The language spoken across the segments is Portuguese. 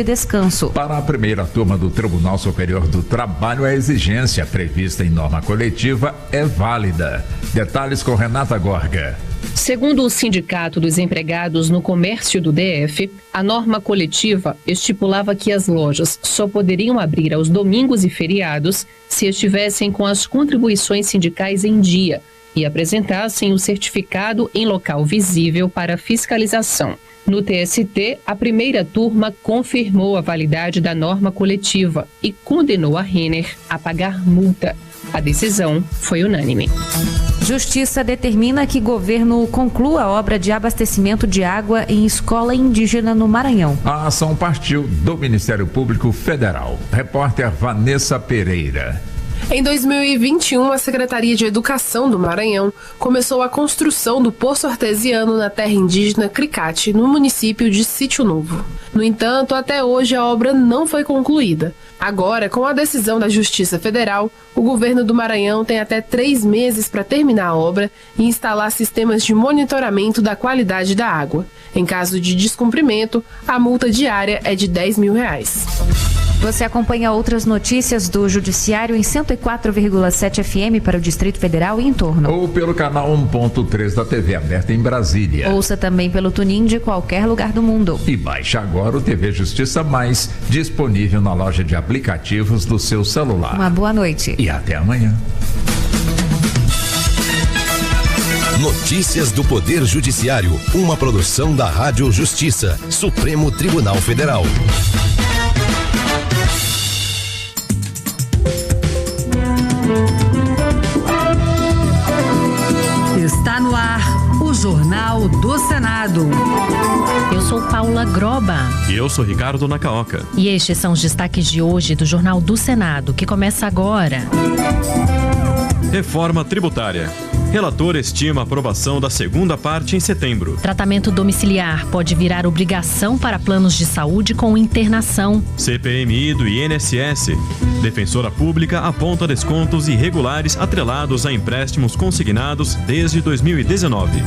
descanso. Para a primeira turma do Tribunal Superior do Trabalho, a exigência prevista em norma coletiva é válida. Detalhes com Renata Gorga. Segundo o Sindicato dos Empregados no Comércio do DF, a norma coletiva estipulava que as lojas só poderiam abrir aos domingos e feriados se estivessem com as contribuições sindicais em dia e apresentassem o certificado em local visível para fiscalização. No TST, a primeira turma confirmou a validade da norma coletiva e condenou a Renner a pagar multa. A decisão foi unânime. Justiça determina que governo conclua a obra de abastecimento de água em escola indígena no Maranhão. A ação partiu do Ministério Público Federal. Repórter Vanessa Pereira. Em 2021, a Secretaria de Educação do Maranhão começou a construção do poço artesiano na terra indígena Cricate, no município de Sítio Novo. No entanto, até hoje a obra não foi concluída. Agora, com a decisão da Justiça Federal, o governo do Maranhão tem até 3 meses para terminar a obra e instalar sistemas de monitoramento da qualidade da água. Em caso de descumprimento, a multa diária é de R$10 mil. Você acompanha outras notícias do Judiciário em 104,7 FM para o Distrito Federal e em torno. Ou pelo canal 1.3 da TV aberta em Brasília. Ouça também pelo TuneIn de qualquer lugar do mundo. E baixe agora o TV Justiça Mais, disponível na loja de aplicativos do seu celular. Uma boa noite. E até amanhã. Notícias do Poder Judiciário, uma produção da Rádio Justiça, Supremo Tribunal Federal. Está no ar o Jornal do Senado. Eu sou Paula Groba. E eu sou Ricardo Nacaoca. E estes são os destaques de hoje do Jornal do Senado, que começa agora. Reforma tributária. Relator estima a aprovação da segunda parte em setembro. Tratamento domiciliar pode virar obrigação para planos de saúde com internação. CPMI do INSS. Defensora Pública aponta descontos irregulares atrelados a empréstimos consignados desde 2019.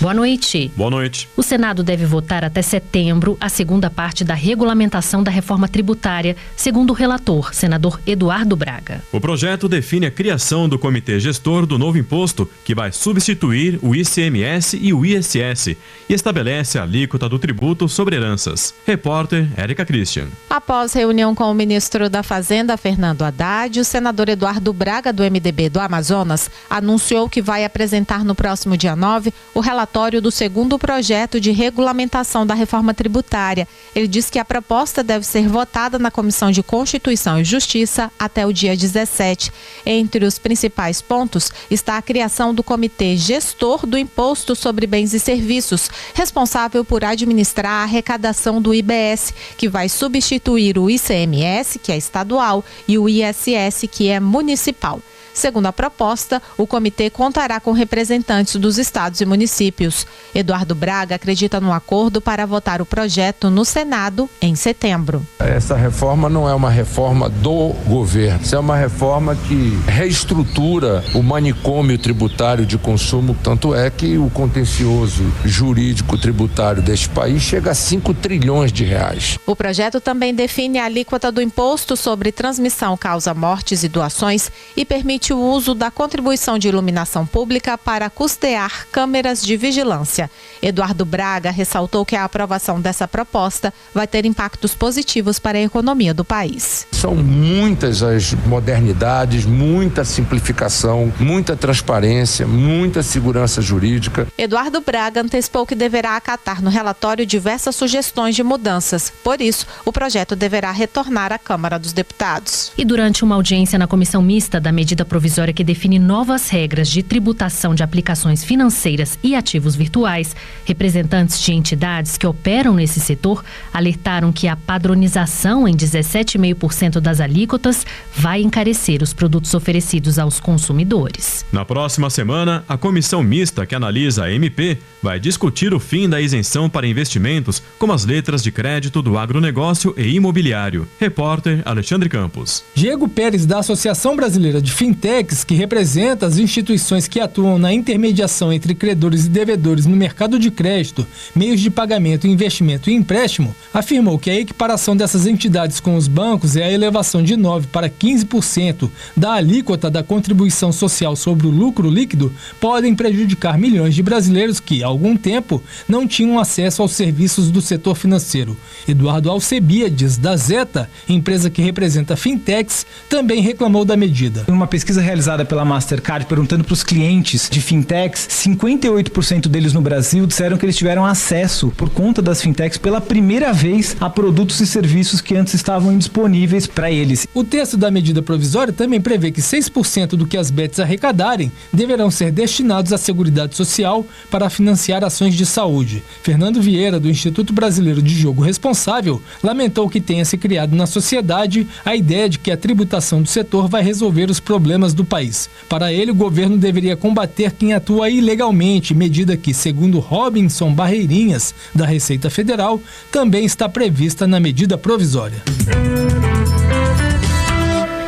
Boa noite. Boa noite. O Senado deve votar até setembro a segunda parte da regulamentação da reforma tributária, segundo o relator, senador Eduardo Braga. O projeto define a criação do comitê gestor do novo imposto, que vai substituir o ICMS e o ISS, e estabelece a alíquota do tributo sobre heranças. Repórter Érica Christian. Após reunião com o ministro da Fazenda, Fernando Haddad, o senador Eduardo Braga, do MDB do Amazonas, anunciou que vai apresentar no próximo dia 9 o relatório do segundo projeto de regulamentação da reforma tributária. Ele diz que a proposta deve ser votada na Comissão de Constituição e Justiça até o dia 17. Entre os principais pontos está a criação do Comitê Gestor do Imposto sobre Bens e Serviços, responsável por administrar a arrecadação do IBS, que vai substituir o ICMS, que é estadual, e o ISS, que é municipal. Segundo a proposta, o comitê contará com representantes dos estados e municípios. Eduardo Braga acredita no acordo para votar o projeto no Senado em setembro. Essa reforma não é uma reforma do governo, é uma reforma que reestrutura o manicômio tributário de consumo, tanto é que o contencioso jurídico tributário deste país chega a 5 trilhões de reais. O projeto também define a alíquota do imposto sobre transmissão causa-mortes e doações e permite o uso da contribuição de iluminação pública para custear câmeras de vigilância. Eduardo Braga ressaltou que a aprovação dessa proposta vai ter impactos positivos para a economia do país. São muitas as modernidades, muita simplificação, muita transparência, muita segurança jurídica. Eduardo Braga antecipou que deverá acatar no relatório diversas sugestões de mudanças. Por isso, o projeto deverá retornar à Câmara dos Deputados. E durante uma audiência na comissão mista da medida provisória que define novas regras de tributação de aplicações financeiras e ativos virtuais, representantes de entidades que operam nesse setor alertaram que a padronização em 17,5% das alíquotas vai encarecer os produtos oferecidos aos consumidores. Na próxima semana, a comissão mista que analisa a MP vai discutir o fim da isenção para investimentos como as letras de crédito do agronegócio e imobiliário. Repórter Alexandre Campos. Diego Pérez, da Associação Brasileira de Fintech, Fintex, que representa as instituições que atuam na intermediação entre credores e devedores no mercado de crédito, meios de pagamento, investimento e empréstimo, afirmou que a equiparação dessas entidades com os bancos e a elevação de 9% para 15% da alíquota da contribuição social sobre o lucro líquido podem prejudicar milhões de brasileiros que, há algum tempo, não tinham acesso aos serviços do setor financeiro. Eduardo Alcebiades, da Zeta, empresa que representa Fintex, também reclamou da medida. Uma pesquisa realizada pela Mastercard perguntando para os clientes de Fintex, 58% deles no Brasil disseram que eles tiveram acesso, por conta das Fintex, pela primeira vez a produtos e serviços que antes estavam indisponíveis para eles. O texto da medida provisória também prevê que 6% do que as bets arrecadarem deverão ser destinados à Seguridade Social para financiar ações de saúde. Fernando Vieira, do Instituto Brasileiro de Jogo Responsável, lamentou que tenha se criado na sociedade a ideia de que a tributação do setor vai resolver os problemas do país. Para ele, o governo deveria combater quem atua ilegalmente, medida que, segundo Robinson Barreirinhas, da Receita Federal, também está prevista na medida provisória.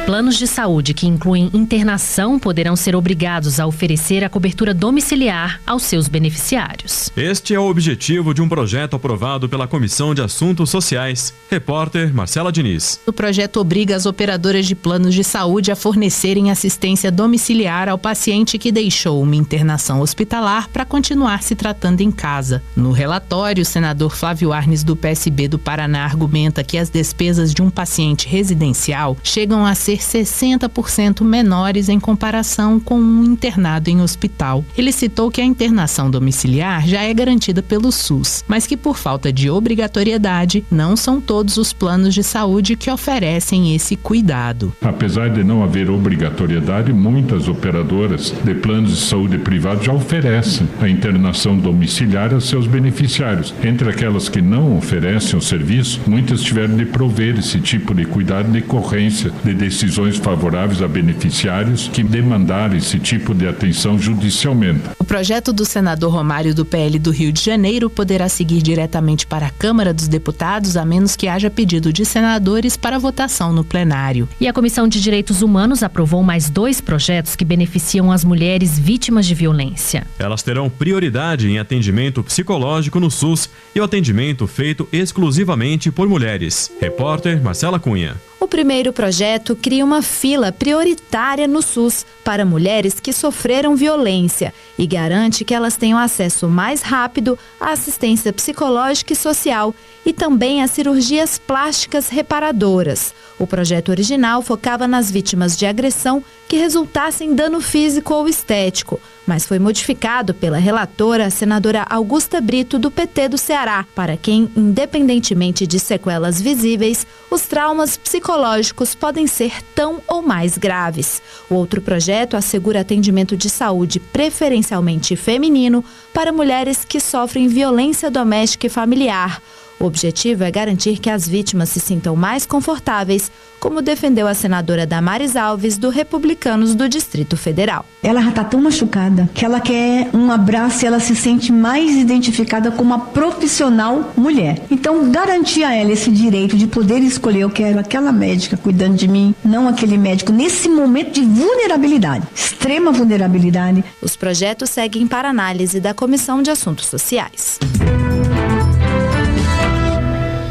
Planos de saúde que incluem internação poderão ser obrigados a oferecer a cobertura domiciliar aos seus beneficiários. Este é o objetivo de um projeto aprovado pela Comissão de Assuntos Sociais. Repórter Marcela Diniz. O projeto obriga as operadoras de planos de saúde a fornecerem assistência domiciliar ao paciente que deixou uma internação hospitalar para continuar se tratando em casa. No relatório, o senador Flávio Arnes, do PSB do Paraná, argumenta que as despesas de um paciente residencial chegam a ser 60% menores em comparação com um internado em hospital. Ele citou que a internação domiciliar já é garantida pelo SUS, mas que por falta de obrigatoriedade, não são todos os planos de saúde que oferecem esse cuidado. Apesar de não haver obrigatoriedade, muitas operadoras de planos de saúde privados já oferecem a internação domiciliar aos seus beneficiários. Entre aquelas que não oferecem o serviço, muitas tiveram de prover esse tipo de cuidado de decorrência de decisões favoráveis a beneficiários que demandaram esse tipo de atenção judicialmente. O projeto do senador Romário, do PL do Rio de Janeiro, poderá seguir diretamente para a Câmara dos Deputados, a menos que haja pedido de senadores para votação no plenário. E a Comissão de Direitos Humanos aprovou mais 2 projetos que beneficiam as mulheres vítimas de violência. Elas terão prioridade em atendimento psicológico no SUS e o atendimento feito exclusivamente por mulheres. Repórter Marcela Cunha. O primeiro projeto cria uma fila prioritária no SUS para mulheres que sofreram violência e garante que elas tenham acesso mais rápido à assistência psicológica e social e também a cirurgias plásticas reparadoras. O projeto original focava nas vítimas de agressão que resultassem em dano físico ou estético, mas foi modificado pela relatora, a senadora Augusta Brito, do PT do Ceará, para quem, independentemente de sequelas visíveis, os traumas psicológicos podem ser tão ou mais graves. O outro projeto assegura atendimento de saúde preferencialmente feminino para mulheres que sofrem violência doméstica e familiar. O objetivo é garantir que as vítimas se sintam mais confortáveis, como defendeu a senadora Damares Alves, do Republicanos do Distrito Federal. Ela já está tão machucada que ela quer um abraço e ela se sente mais identificada como uma profissional mulher. Então, garantir a ela esse direito de poder escolher, eu quero aquela médica cuidando de mim, não aquele médico, nesse momento de vulnerabilidade, extrema vulnerabilidade. Os projetos seguem para análise da Comissão de Assuntos Sociais.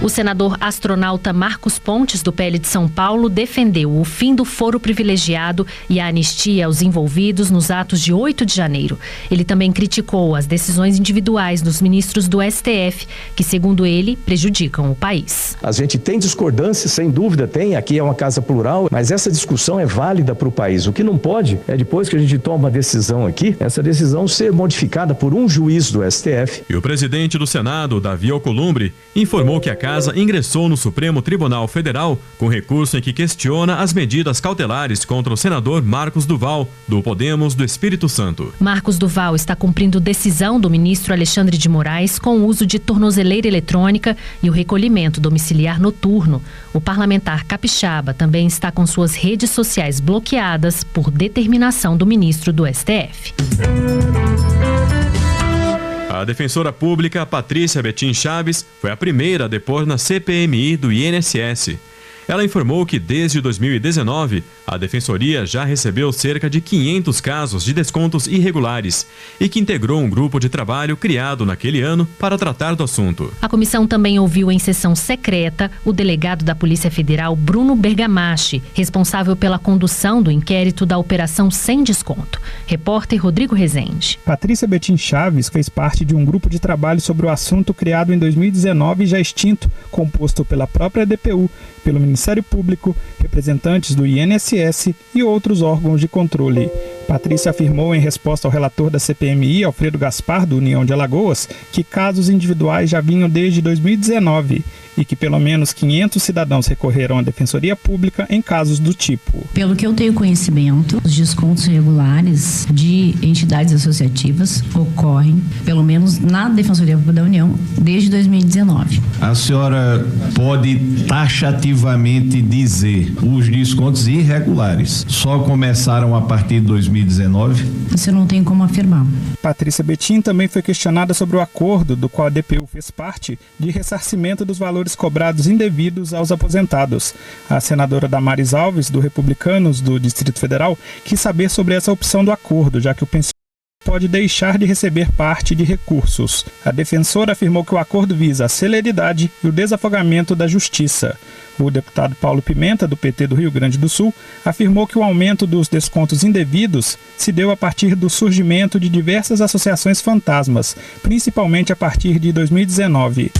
O senador astronauta Marcos Pontes, do PL de São Paulo, defendeu o fim do foro privilegiado e a anistia aos envolvidos nos atos de 8 de janeiro. Ele também criticou as decisões individuais dos ministros do STF, que, segundo ele, prejudicam o país. A gente tem discordância, sem dúvida tem, aqui é uma casa plural, mas essa discussão é válida para o país. O que não pode é, depois que a gente toma uma decisão aqui, essa decisão ser modificada por um juiz do STF. E o presidente do Senado, Davi Alcolumbre, informou que a casa ingressou no Supremo Tribunal Federal com recurso em que questiona as medidas cautelares contra o senador Marcos Duval, do Podemos do Espírito Santo. Marcos Duval está cumprindo decisão do ministro Alexandre de Moraes com o uso de tornozeleira eletrônica e o recolhimento domiciliar noturno. O parlamentar capixaba também está com suas redes sociais bloqueadas por determinação do ministro do STF. A defensora pública Patrícia Betim Chaves foi a primeira a depor na CPMI do INSS. Ela informou que desde 2019, a Defensoria já recebeu cerca de 500 casos de descontos irregulares e que integrou um grupo de trabalho criado naquele ano para tratar do assunto. A comissão também ouviu em sessão secreta o delegado da Polícia Federal, Bruno Bergamaschi, responsável pela condução do inquérito da Operação Sem Desconto. Repórter Rodrigo Rezende. Patrícia Betim Chaves fez parte de um grupo de trabalho sobre o assunto criado em 2019 e já extinto, composto pela própria DPU, pelo Ministério Público, representantes do INSS e outros órgãos de controle. Patrícia afirmou em resposta ao relator da CPMI, Alfredo Gaspar, do União de Alagoas, que casos individuais já vinham desde 2019 e que pelo menos 500 cidadãos recorreram à Defensoria Pública em casos do tipo. Pelo que eu tenho conhecimento, os descontos regulares de entidades associativas ocorrem, pelo menos na Defensoria Pública da União, desde 2019. A senhora pode taxativamente dizer os descontos irregulares só começaram a partir de 2019? Isso eu não tenho como afirmar. Patrícia Betim também foi questionada sobre o acordo do qual a DPU fez parte de ressarcimento dos valores cobrados indevidos aos aposentados. A senadora Damares Alves, do Republicanos do Distrito Federal, quis saber sobre essa opção do acordo, já que o pensionista pode deixar de receber parte de recursos. A defensora afirmou que o acordo visa a celeridade e o desafogamento da justiça. O deputado Paulo Pimenta, do PT do Rio Grande do Sul, afirmou que o aumento dos descontos indevidos se deu a partir do surgimento de diversas associações fantasmas, principalmente a partir de 2019.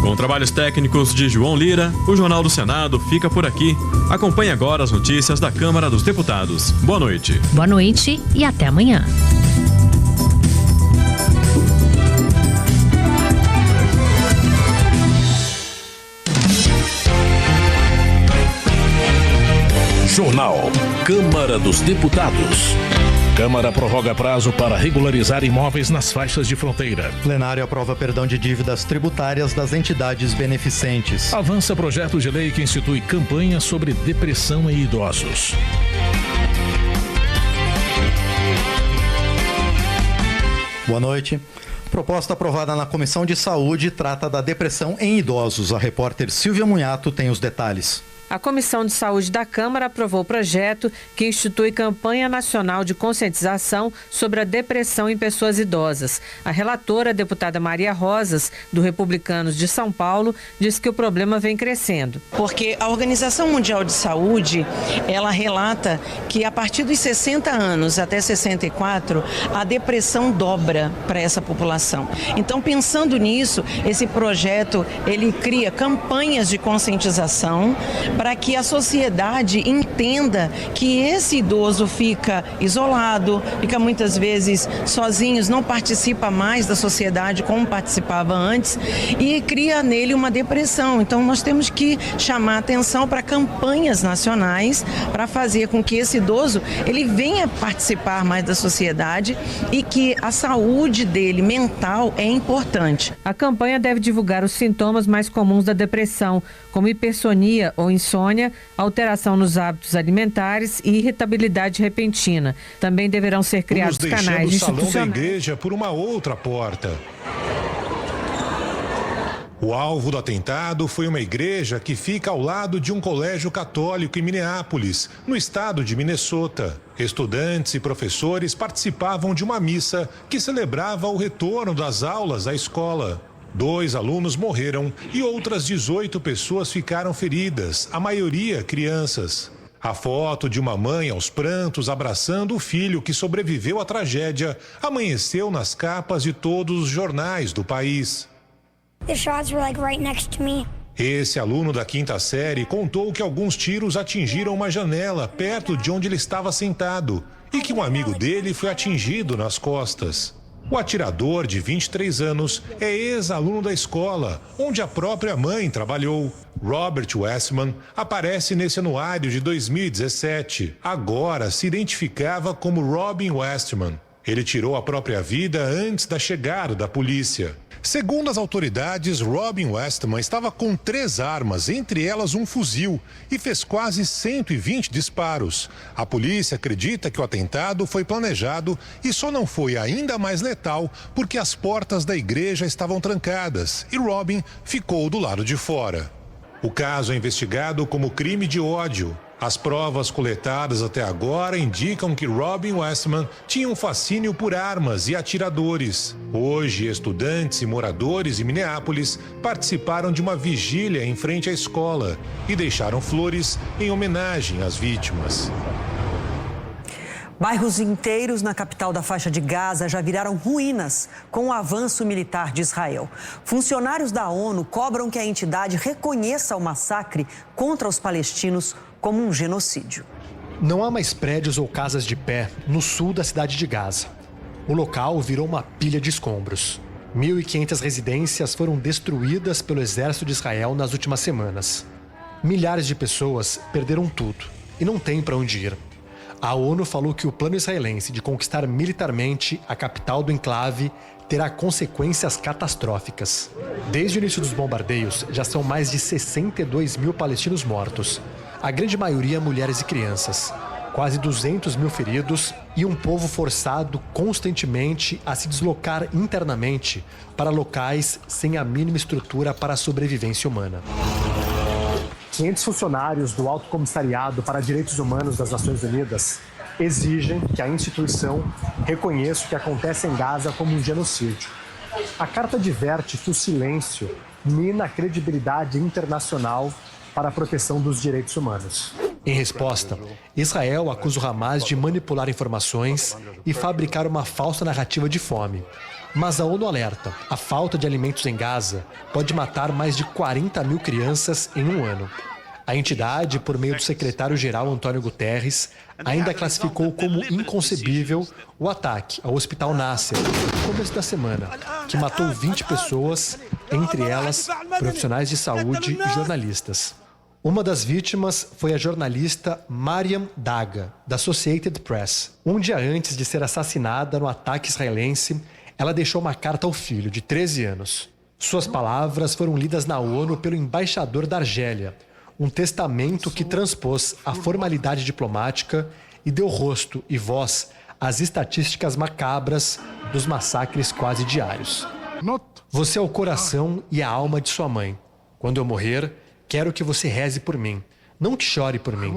Com trabalhos técnicos de João Lira, o Jornal do Senado fica por aqui. Acompanhe agora as notícias da Câmara dos Deputados. Boa noite. Boa noite e até amanhã. Jornal Câmara dos Deputados. Câmara prorroga prazo para regularizar imóveis nas faixas de fronteira. Plenário aprova perdão de dívidas tributárias das entidades beneficentes. Avança projeto de lei que institui campanha sobre depressão em idosos. Boa noite. Proposta aprovada na Comissão de Saúde trata da depressão em idosos. A repórter Silvia Munhato tem os detalhes. A Comissão de Saúde da Câmara aprovou o projeto que institui campanha nacional de conscientização sobre a depressão em pessoas idosas. A relatora, a deputada Maria Rosas, do Republicanos de São Paulo, disse que o problema vem crescendo. Porque a Organização Mundial de Saúde, ela relata que a partir dos 60 anos até 64, a depressão dobra para essa população. Então, pensando nisso, esse projeto, ele cria campanhas de conscientização para que a sociedade entenda que esse idoso fica isolado, fica muitas vezes sozinho, não participa mais da sociedade como participava antes e cria nele uma depressão. Então nós temos que chamar atenção para campanhas nacionais para fazer com que esse idoso ele venha participar mais da sociedade e que a saúde dele mental é importante. A campanha deve divulgar os sintomas mais comuns da depressão, como hipersonia ou insônia, alteração nos hábitos alimentares e irritabilidade repentina. Também deverão ser criados canais institucionais. Deixando o salão da igreja por uma outra porta. O alvo do atentado foi uma igreja que fica ao lado de um colégio católico em Minneapolis, no estado de Minnesota. Estudantes e professores participavam de uma missa que celebrava o retorno das aulas à escola. 2 alunos morreram e outras 18 pessoas ficaram feridas, a maioria crianças. A foto de uma mãe aos prantos abraçando o filho que sobreviveu à tragédia amanheceu nas capas de todos os jornais do país. The shots were like right next to me. Esse aluno da 5ª série contou que alguns tiros atingiram uma janela perto de onde ele estava sentado e que um amigo dele foi atingido nas costas. O atirador, de 23 anos, é ex-aluno da escola, onde a própria mãe trabalhou. Robert Westman aparece nesse anuário de 2017. Agora se identificava como Robin Westman. Ele tirou a própria vida antes da chegada da polícia. Segundo as autoridades, Robin Westman estava com 3 armas, entre elas um fuzil, e fez quase 120 disparos. A polícia acredita que o atentado foi planejado e só não foi ainda mais letal porque as portas da igreja estavam trancadas e Robin ficou do lado de fora. O caso é investigado como crime de ódio. As provas coletadas até agora indicam que Robin Westman tinha um fascínio por armas e atiradores. Hoje, estudantes e moradores de Minneapolis participaram de uma vigília em frente à escola e deixaram flores em homenagem às vítimas. Bairros inteiros na capital da faixa de Gaza já viraram ruínas com o avanço militar de Israel. Funcionários da ONU cobram que a entidade reconheça o massacre contra os palestinos como um genocídio. Não há mais prédios ou casas de pé no sul da cidade de Gaza. O local virou uma pilha de escombros. 1.500 residências foram destruídas pelo exército de Israel nas últimas semanas. Milhares de pessoas perderam tudo e não têm para onde ir. A ONU falou que o plano israelense de conquistar militarmente a capital do enclave terá consequências catastróficas. Desde o início dos bombardeios, já são mais de 62 mil palestinos mortos, a grande maioria mulheres e crianças, quase 200 mil feridos e um povo forçado constantemente a se deslocar internamente para locais sem a mínima estrutura para a sobrevivência humana. 500 funcionários do Alto Comissariado para Direitos Humanos das Nações Unidas exigem que a instituição reconheça o que acontece em Gaza como um genocídio. A carta adverte que o silêncio mina a credibilidade internacional para a proteção dos direitos humanos. Em resposta, Israel acusa o Hamas de manipular informações e fabricar uma falsa narrativa de fome. Mas a ONU alerta: a falta de alimentos em Gaza pode matar mais de 40 mil crianças em um ano. A entidade, por meio do secretário-geral Antônio Guterres, ainda classificou como inconcebível o ataque ao Hospital Nasser, no começo da semana, que matou 20 pessoas, entre elas profissionais de saúde e jornalistas. Uma das vítimas foi a jornalista Mariam Daga, da Associated Press. Um dia antes de ser assassinada no ataque israelense, ela deixou uma carta ao filho, de 13 anos. Suas palavras foram lidas na ONU pelo embaixador da Argélia, um testamento que transpôs a formalidade diplomática e deu rosto e voz às estatísticas macabras dos massacres quase diários. Você é o coração e a alma de sua mãe. Quando eu morrer, quero que você reze por mim. Não que chore por mim.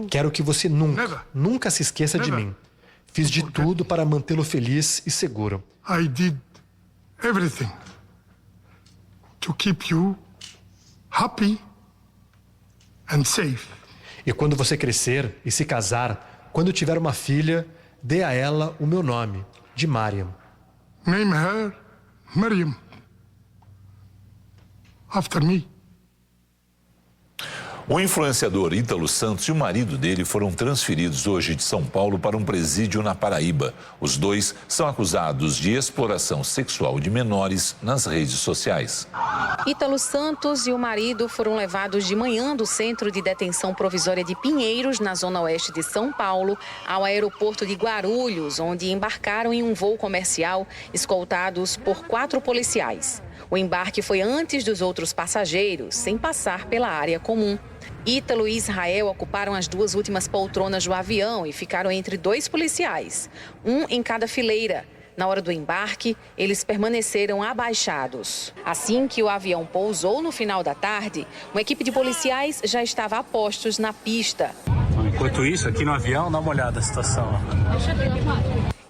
Quero que você nunca se esqueça de mim. Fiz de tudo para mantê-lo feliz e seguro. I did everything to keep you happy and safe. E quando você crescer e se casar, quando tiver uma filha, dê a ela o meu nome, de Mariam. Name her Mariam, after me. O influenciador Ítalo Santos e o marido dele foram transferidos hoje de São Paulo para um presídio na Paraíba. Os dois são acusados de exploração sexual de menores nas redes sociais. Ítalo Santos e o marido foram levados de manhã do Centro de Detenção Provisória de Pinheiros, na zona oeste de São Paulo, ao aeroporto de Guarulhos, onde embarcaram em um voo comercial escoltados por 4 policiais. O embarque foi antes dos outros passageiros, sem passar pela área comum. Ítalo e Israel ocuparam as 2 últimas poltronas do avião e ficaram entre 2 policiais, um em cada fileira. Na hora do embarque, eles permaneceram abaixados. Assim que o avião pousou no final da tarde, uma equipe de policiais já estava a postos na pista. Enquanto isso, aqui no avião, dá uma olhada a situação.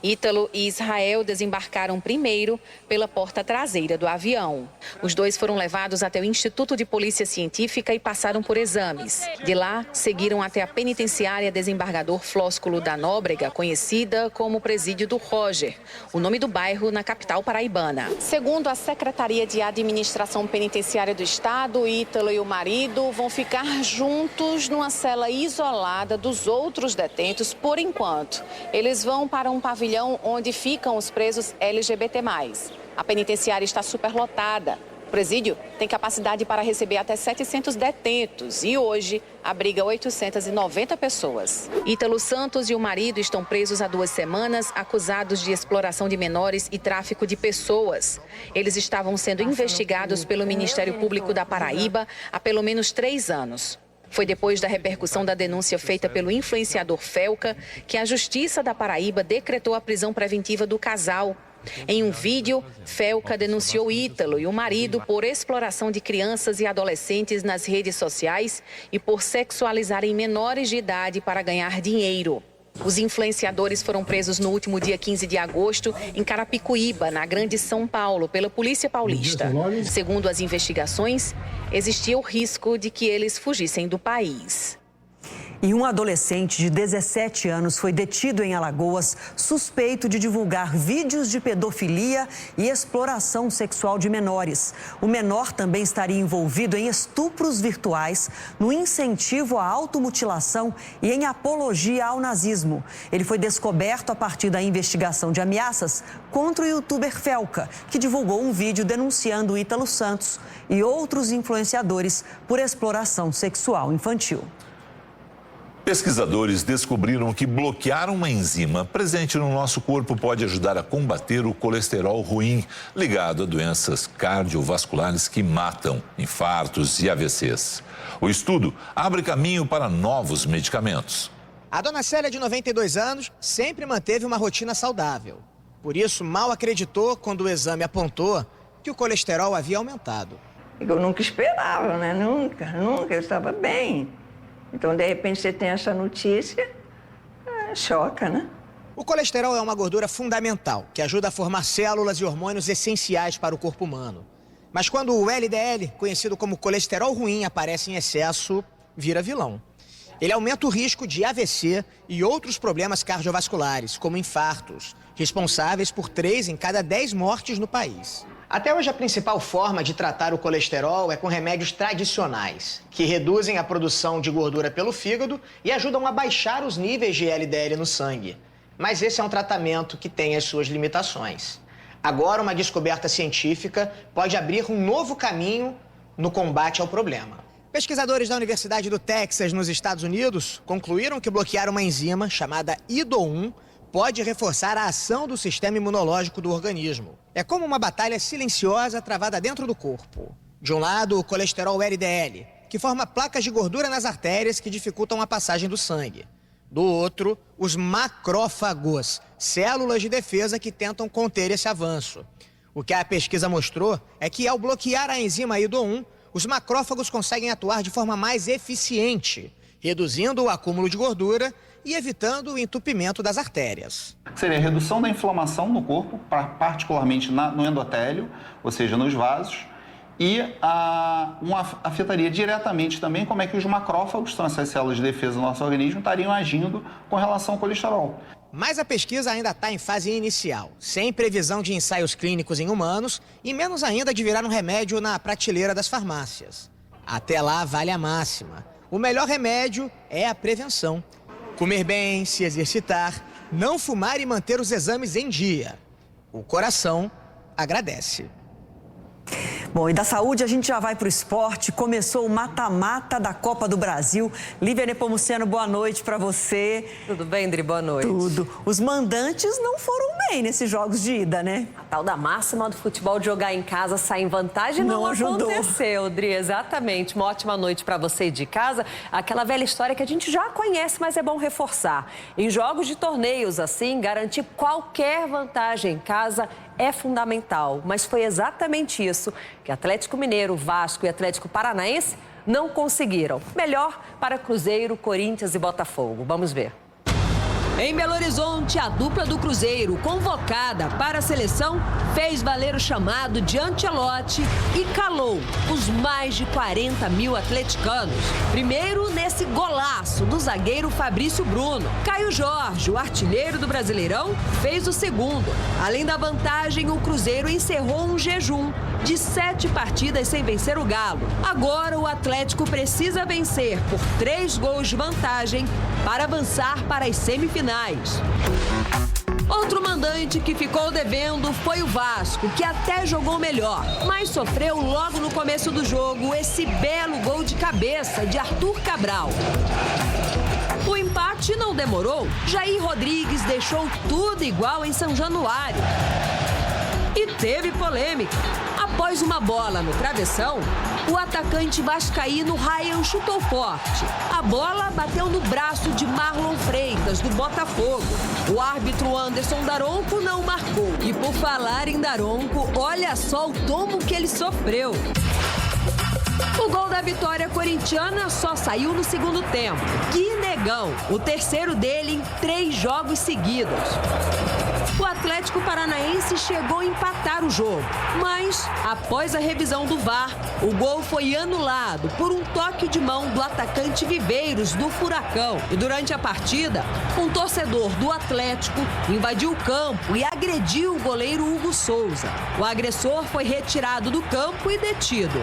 Ítalo e Israel desembarcaram primeiro pela porta traseira do avião. Os dois foram levados até o Instituto de Polícia Científica e passaram por exames. De lá, seguiram até a penitenciária Desembargador Flósculo da Nóbrega, conhecida como Presídio do Roger, o nome do bairro na capital paraibana. Segundo a Secretaria de Administração Penitenciária do Estado, Ítalo e o marido vão ficar juntos numa cela isolada dos outros detentos por enquanto. Eles vão para um pavilhão onde ficam os presos LGBT+. A penitenciária está superlotada. presídio tem capacidade para receber até 700 detentos e hoje abriga 890 pessoas. Ítalo Santos e o marido estão presos há 2 semanas, acusados de exploração de menores e tráfico de pessoas. Eles estavam sendo investigados pelo Ministério Público da Paraíba há pelo menos 3 anos. Foi depois da repercussão da denúncia feita pelo influenciador Felca que a Justiça da Paraíba decretou a prisão preventiva do casal. Em um vídeo, Felca denunciou Ítalo e o marido por exploração de crianças e adolescentes nas redes sociais e por sexualizarem menores de idade para ganhar dinheiro. Os influenciadores foram presos no último dia 15 de agosto em Carapicuíba, na Grande São Paulo, pela Polícia Paulista. Segundo as investigações, existia o risco de que eles fugissem do país. E um adolescente de 17 anos foi detido em Alagoas, suspeito de divulgar vídeos de pedofilia e exploração sexual de menores. O menor também estaria envolvido em estupros virtuais, no incentivo à automutilação e em apologia ao nazismo. Ele foi descoberto a partir da investigação de ameaças contra o youtuber Felca, que divulgou um vídeo denunciando Ítalo Santos e outros influenciadores por exploração sexual infantil. Pesquisadores descobriram que bloquear uma enzima presente no nosso corpo pode ajudar a combater o colesterol ruim, ligado a doenças cardiovasculares que matam, infartos e AVCs. O estudo abre caminho para novos medicamentos. A dona Célia, de 92 anos, sempre manteve uma rotina saudável. Por isso, mal acreditou quando o exame apontou que o colesterol havia aumentado. Eu nunca esperava, né? Nunca. Eu estava bem. Então, de repente, você tem essa notícia, choca, né? O colesterol é uma gordura fundamental, que ajuda a formar células e hormônios essenciais para o corpo humano. Mas quando o LDL, conhecido como colesterol ruim, aparece em excesso, vira vilão. Ele aumenta o risco de AVC e outros problemas cardiovasculares, como infartos, responsáveis por 3 em cada 10 mortes no país. Até hoje, a principal forma de tratar o colesterol é com remédios tradicionais, que reduzem a produção de gordura pelo fígado e ajudam a baixar os níveis de LDL no sangue. Mas esse é um tratamento que tem as suas limitações. Agora, uma descoberta científica pode abrir um novo caminho no combate ao problema. Pesquisadores da Universidade do Texas, nos Estados Unidos, concluíram que bloquear uma enzima chamada IDO1 pode reforçar a ação do sistema imunológico do organismo. É como uma batalha silenciosa travada dentro do corpo. De um lado, o colesterol LDL, que forma placas de gordura nas artérias que dificultam a passagem do sangue. Do outro, os macrófagos, células de defesa que tentam conter esse avanço. O que a pesquisa mostrou é que, ao bloquear a enzima IDO1, os macrófagos conseguem atuar de forma mais eficiente, reduzindo o acúmulo de gordura e evitando o entupimento das artérias. Seria a redução da inflamação no corpo, particularmente no endotélio, ou seja, nos vasos, e afetaria diretamente também como é que os macrófagos, são essas células de defesa do nosso organismo, estariam agindo com relação ao colesterol. Mas a pesquisa ainda está em fase inicial, sem previsão de ensaios clínicos em humanos e menos ainda de virar um remédio na prateleira das farmácias. Até lá, vale a máxima. O melhor remédio é a prevenção. Comer bem, se exercitar, não fumar e manter os exames em dia. O coração agradece. Bom, e da saúde a gente já vai para o esporte. Começou o mata-mata da Copa do Brasil. Lívia Nepomuceno, boa noite para você. Tudo bem, Dri? Boa noite. Tudo. Os mandantes não foram bem nesses jogos de ida, né? A tal da máxima do futebol de jogar em casa, sair em vantagem, não aconteceu, Dri. Exatamente. Uma ótima noite para você de casa. Aquela velha história que a gente já conhece, mas é bom reforçar. Em jogos de torneios, assim, garantir qualquer vantagem em casa é fundamental, mas foi exatamente isso que Atlético Mineiro, Vasco e Atlético Paranaense não conseguiram. Melhor para Cruzeiro, Corinthians e Botafogo. Vamos ver. Em Belo Horizonte, a dupla do Cruzeiro, convocada para a seleção, fez valer o chamado de Ancelotti e calou os mais de 40 mil atleticanos. Primeiro, nesse golaço do zagueiro Fabrício Bruno. Caio Jorge, o artilheiro do Brasileirão, fez o segundo. Além da vantagem, o Cruzeiro encerrou um jejum de 7 partidas sem vencer o Galo. Agora, o Atlético precisa vencer por 3 gols de vantagem para avançar para as semifinais. Outro mandante que ficou devendo foi o Vasco, que até jogou melhor, mas sofreu logo no começo do jogo esse belo gol de cabeça de Arthur Cabral. O empate não demorou. Jair Rodrigues deixou tudo igual em São Januário. E teve polêmica. Após uma bola no travessão, o atacante vascaíno Ryan chutou forte. A bola bateu no braço de Marlon Freitas, do Botafogo. O árbitro Anderson Daronco não marcou. E por falar em Daronco, olha só o tombo que ele sofreu. O gol da vitória corintiana só saiu no segundo tempo. Que negão! O terceiro dele em 3 jogos seguidos. O Atlético Paranaense chegou a empatar o jogo, mas, após a revisão do VAR, o gol foi anulado por um toque de mão do atacante Viveiros, do Furacão. E durante a partida, um torcedor do Atlético invadiu o campo e agrediu o goleiro Hugo Souza. O agressor foi retirado do campo e detido.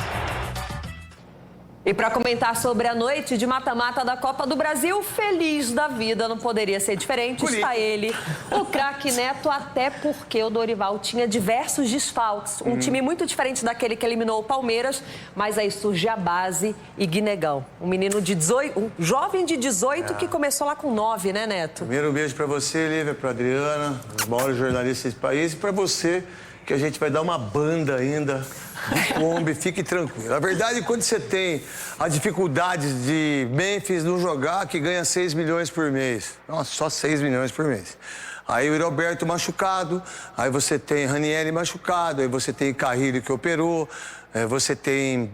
E para comentar sobre a noite de mata-mata da Copa do Brasil, feliz da vida, não poderia ser diferente, está ele, o craque Neto, até porque o Dorival tinha diversos desfalques. Um time muito diferente daquele que eliminou o Palmeiras, mas aí surge a base e Guinegão. Um menino de 18, um jovem de 18 que começou lá com 9, né, Neto? Primeiro beijo para você, Lívia, para Adriana, os maiores jornalistas desse país, e para você, que a gente vai dar uma banda ainda. Homem, fique tranquilo. Na verdade, quando você tem a dificuldade de Memphis não jogar, que ganha 6 milhões por mês. Nossa, só 6 milhões por mês. Aí o Roberto machucado, aí você tem Ranieri machucado, aí você tem Carrilho que operou, você tem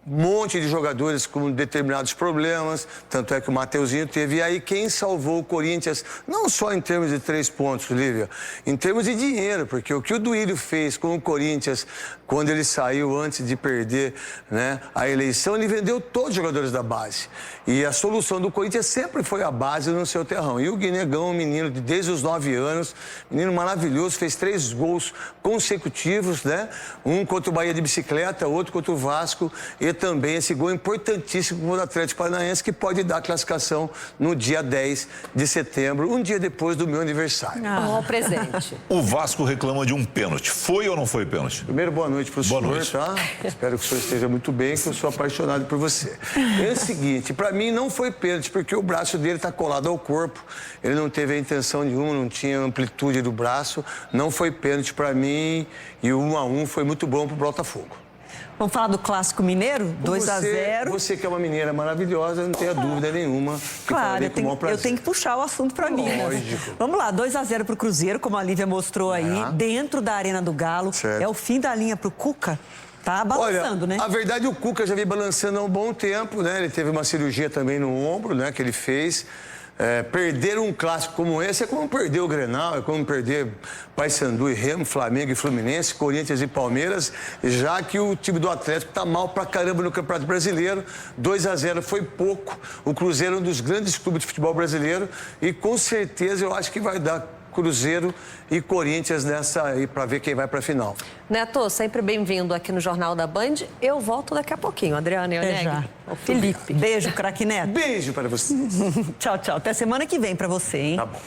um monte de jogadores com determinados problemas, tanto é que o Mateuzinho teve. E aí quem salvou o Corinthians, não só em termos de 3 pontos, Lívia, em termos de dinheiro, porque o que o Duílio fez com o Corinthians, quando ele saiu antes de perder, né, a eleição, ele vendeu todos os jogadores da base. E a solução do Corinthians sempre foi a base no seu terrão. E o Guinegão, um menino de desde os 9 anos, menino maravilhoso, fez 3 gols consecutivos, né? Um contra o Bahia de bicicleta, outro contra o Vasco, e também esse gol importantíssimo para o Atlético Paranaense, que pode dar classificação no dia 10 de setembro, um dia depois do meu aniversário. Bom presente. O Vasco reclama de um pênalti. Foi ou não foi pênalti? Primeiro, boa noite para o senhor, noite. tá? Espero que o senhor esteja muito bem, que eu sou apaixonado por você. É o seguinte, para mim não foi pênalti, porque o braço dele está colado ao corpo, ele não teve a intenção nenhuma, não tinha amplitude do braço, não foi pênalti para mim, e o 1-1 foi muito bom para o Botafogo. Vamos falar do Clássico Mineiro? 2-0. Você que é uma mineira maravilhosa, não tenha dúvida nenhuma. Claro, eu tenho que puxar o assunto para mim. Lógico. Vamos lá, 2-0 para o Cruzeiro, como a Lívia mostrou aí, dentro da Arena do Galo. Certo. É o fim da linha para o Cuca. Tá balançando, né? A verdade, o Cuca já vem balançando há um bom tempo, né? Ele teve uma cirurgia também no ombro, né? Que ele fez. Perder um clássico como esse é como perder o Grenal, é como perder Paysandu e Remo, Flamengo e Fluminense, Corinthians e Palmeiras, já que o time do Atlético tá mal pra caramba no Campeonato Brasileiro. 2-0 foi pouco. O Cruzeiro é um dos grandes clubes de futebol brasileiro e com certeza eu acho que vai dar Cruzeiro e Corinthians nessa aí para ver quem vai para a final. Neto, sempre bem-vindo aqui no Jornal da Band. Eu volto daqui a pouquinho, Adriana e já. O Felipe. Beijo, craque Neto. Beijo para você. Tchau, tchau. Até semana que vem para você, hein? Tá bom.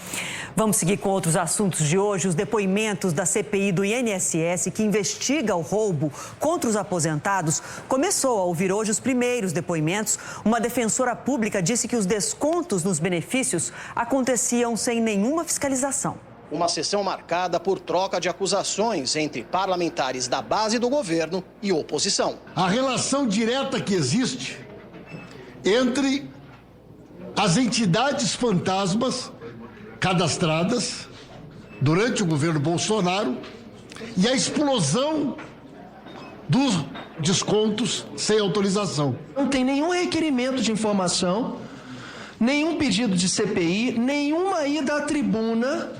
Vamos seguir com outros assuntos de hoje. Os depoimentos da CPI do INSS, que investiga o roubo contra os aposentados, começou a ouvir hoje os primeiros depoimentos. Uma defensora pública disse que os descontos nos benefícios aconteciam sem nenhuma fiscalização. Uma sessão marcada por troca de acusações entre parlamentares da base do governo e oposição. A relação direta que existe entre as entidades fantasmas cadastradas durante o governo Bolsonaro e a explosão dos descontos sem autorização. Não tem nenhum requerimento de informação, nenhum pedido de CPI, nenhuma ida à tribuna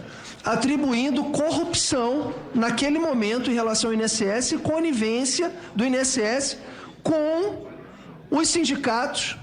atribuindo corrupção naquele momento em relação ao INSS e conivência do INSS com os sindicatos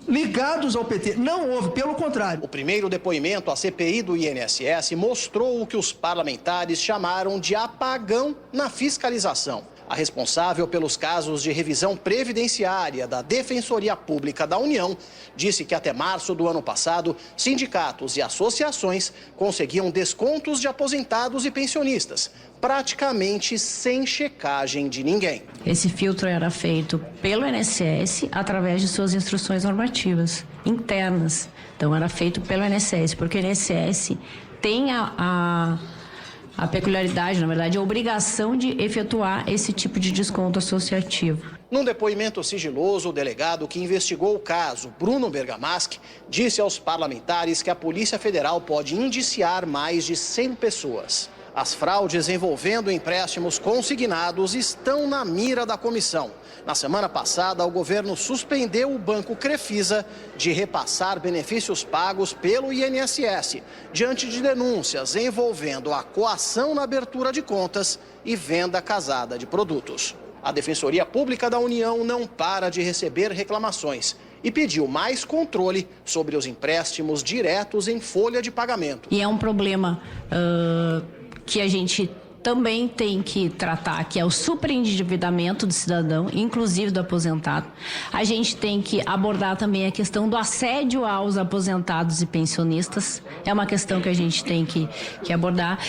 ligados ao PT. Não houve, pelo contrário. O primeiro depoimento à CPI do INSS mostrou o que os parlamentares chamaram de apagão na fiscalização. A responsável pelos casos de revisão previdenciária da Defensoria Pública da União disse que até março do ano passado, sindicatos e associações conseguiam descontos de aposentados e pensionistas, praticamente sem checagem de ninguém. Esse filtro era feito pelo INSS através de suas instruções normativas internas. Então, era feito pelo INSS, porque o INSS tem a peculiaridade, na verdade, a obrigação de efetuar esse tipo de desconto associativo. Num depoimento sigiloso, o delegado que investigou o caso, Bruno Bergamaschi, disse aos parlamentares que a Polícia Federal pode indiciar mais de 100 pessoas. As fraudes envolvendo empréstimos consignados estão na mira da comissão. Na semana passada, o governo suspendeu o Banco Crefisa de repassar benefícios pagos pelo INSS, diante de denúncias envolvendo a coação na abertura de contas e venda casada de produtos. A Defensoria Pública da União não para de receber reclamações e pediu mais controle sobre os empréstimos diretos em folha de pagamento. E é um problema que a gente também tem que tratar, que é o superendividamento do cidadão, inclusive do aposentado. A gente tem que abordar também a questão do assédio aos aposentados e pensionistas. É uma questão que a gente tem que abordar.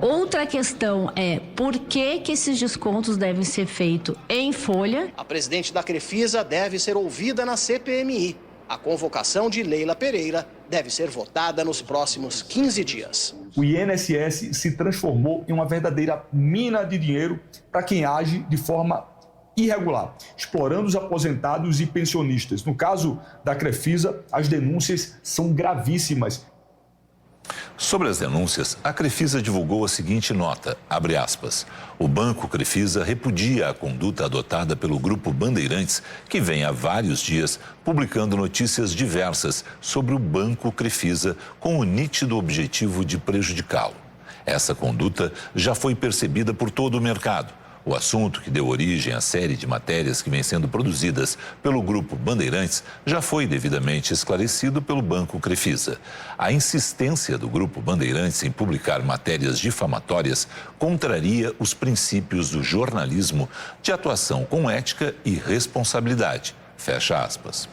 Outra questão é por que esses descontos devem ser feitos em folha. A presidente da Crefisa deve ser ouvida na CPMI. A convocação de Leila Pereira deve ser votada nos próximos 15 dias. O INSS se transformou em uma verdadeira mina de dinheiro para quem age de forma irregular, explorando os aposentados e pensionistas. No caso da Crefisa, as denúncias são gravíssimas. Sobre as denúncias, a Crefisa divulgou a seguinte nota, abre aspas, o Banco Crefisa repudia a conduta adotada pelo Grupo Bandeirantes, que vem há vários dias publicando notícias diversas sobre o Banco Crefisa com o nítido objetivo de prejudicá-lo. Essa conduta já foi percebida por todo o mercado. O assunto que deu origem à série de matérias que vem sendo produzidas pelo Grupo Bandeirantes já foi devidamente esclarecido pelo Banco Crefisa. A insistência do Grupo Bandeirantes em publicar matérias difamatórias contraria os princípios do jornalismo de atuação com ética e responsabilidade. Fecha aspas.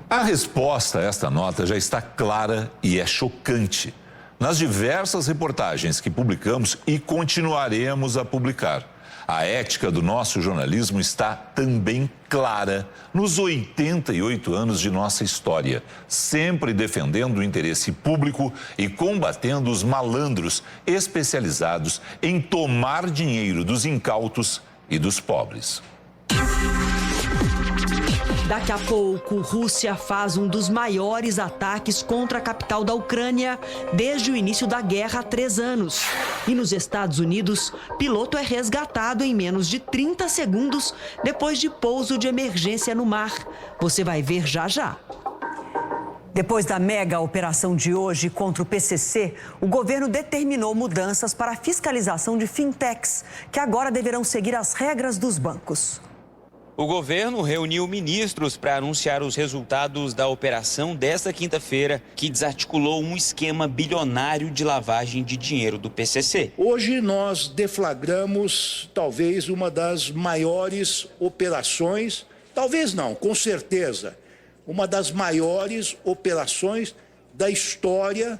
A resposta a esta nota já está clara e é chocante. Nas diversas reportagens que publicamos e continuaremos a publicar, a ética do nosso jornalismo está também clara nos 88 anos de nossa história, sempre defendendo o interesse público e combatendo os malandros especializados em tomar dinheiro dos incautos e dos pobres. Daqui a pouco, Rússia faz um dos maiores ataques contra a capital da Ucrânia desde o início da guerra há 3 anos. E nos Estados Unidos, piloto é resgatado em menos de 30 segundos depois de pouso de emergência no mar. Você vai ver já já. Depois da mega operação de hoje contra o PCC, o governo determinou mudanças para a fiscalização de fintechs, que agora deverão seguir as regras dos bancos. O governo reuniu ministros para anunciar os resultados da operação desta quinta-feira, que desarticulou um esquema bilionário de lavagem de dinheiro do PCC. Hoje nós deflagramos talvez uma das maiores operações, talvez não, com certeza, uma das maiores operações da história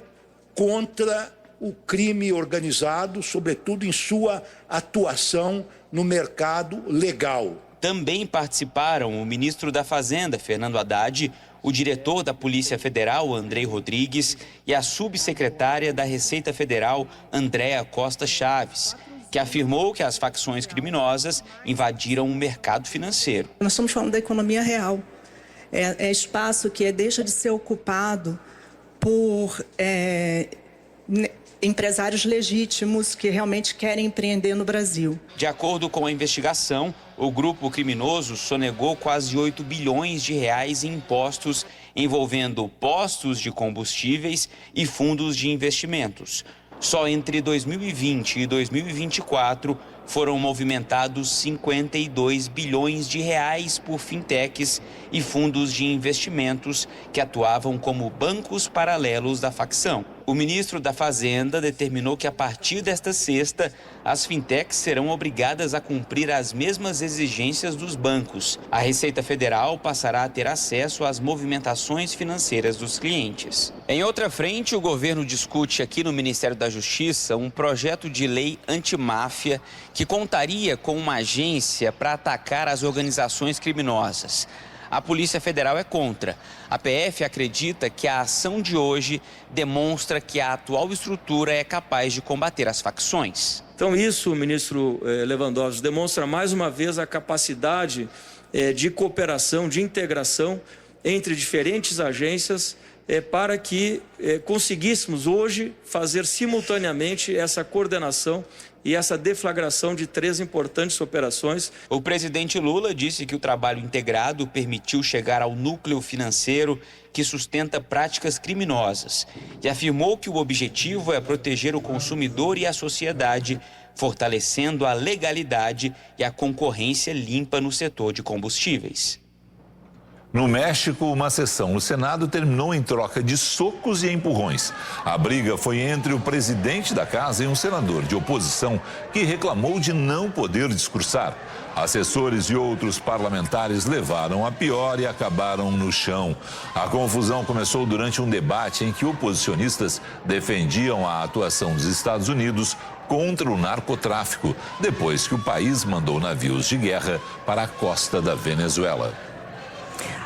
contra o crime organizado, sobretudo em sua atuação no mercado legal. Também participaram o ministro da Fazenda, Fernando Haddad, o diretor da Polícia Federal, Andrei Rodrigues, e a subsecretária da Receita Federal, Andréa Costa Chaves, que afirmou que as facções criminosas invadiram o mercado financeiro. Nós estamos falando da economia real. É espaço que deixa de ser ocupado por empresários legítimos que realmente querem empreender no Brasil. De acordo com a investigação, o grupo criminoso sonegou quase 8 bilhões de reais em impostos envolvendo postos de combustíveis e fundos de investimentos. Só entre 2020 e 2024 foram movimentados 52 bilhões de reais por fintechs e fundos de investimentos que atuavam como bancos paralelos da facção. O ministro da Fazenda determinou que a partir desta sexta, as fintechs serão obrigadas a cumprir as mesmas exigências dos bancos. A Receita Federal passará a ter acesso às movimentações financeiras dos clientes. Em outra frente, o governo discute aqui no Ministério da Justiça um projeto de lei antimáfia que contaria com uma agência para atacar as organizações criminosas. A Polícia Federal é contra. A PF acredita que a ação de hoje demonstra que a atual estrutura é capaz de combater as facções. Então isso, ministro Lewandowski, demonstra mais uma vez a capacidade de cooperação, de integração entre diferentes agências para que conseguíssemos hoje fazer simultaneamente essa coordenação e essa deflagração de 3 importantes operações. O presidente Lula disse que o trabalho integrado permitiu chegar ao núcleo financeiro que sustenta práticas criminosas e afirmou que o objetivo é proteger o consumidor e a sociedade, fortalecendo a legalidade e a concorrência limpa no setor de combustíveis. No México, uma sessão no Senado terminou em troca de socos e empurrões. A briga foi entre o presidente da casa e um senador de oposição que reclamou de não poder discursar. Assessores e outros parlamentares levaram a pior e acabaram no chão. A confusão começou durante um debate em que oposicionistas defendiam a atuação dos Estados Unidos contra o narcotráfico, depois que o país mandou navios de guerra para a costa da Venezuela.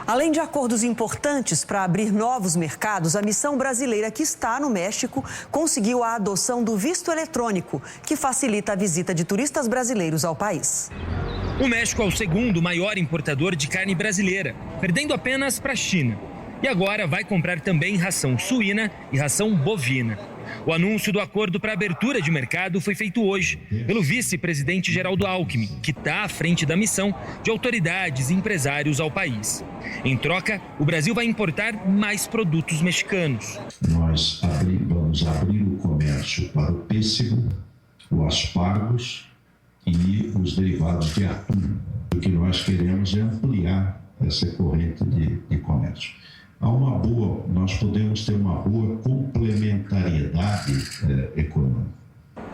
Além de acordos importantes para abrir novos mercados, a missão brasileira que está no México conseguiu a adoção do visto eletrônico, que facilita a visita de turistas brasileiros ao país. O México é o segundo maior importador de carne brasileira, perdendo apenas para a China. E agora vai comprar também ração suína e ração bovina. O anúncio do acordo para abertura de mercado foi feito hoje pelo vice-presidente Geraldo Alckmin, que está à frente da missão de autoridades e empresários ao país. Em troca, o Brasil vai importar mais produtos mexicanos. Nós vamos abrir o comércio para o pêssego, o aspargos e os derivados de atum. O que nós queremos é ampliar essa corrente de comércio. Nós podemos ter uma boa complementariedade econômica.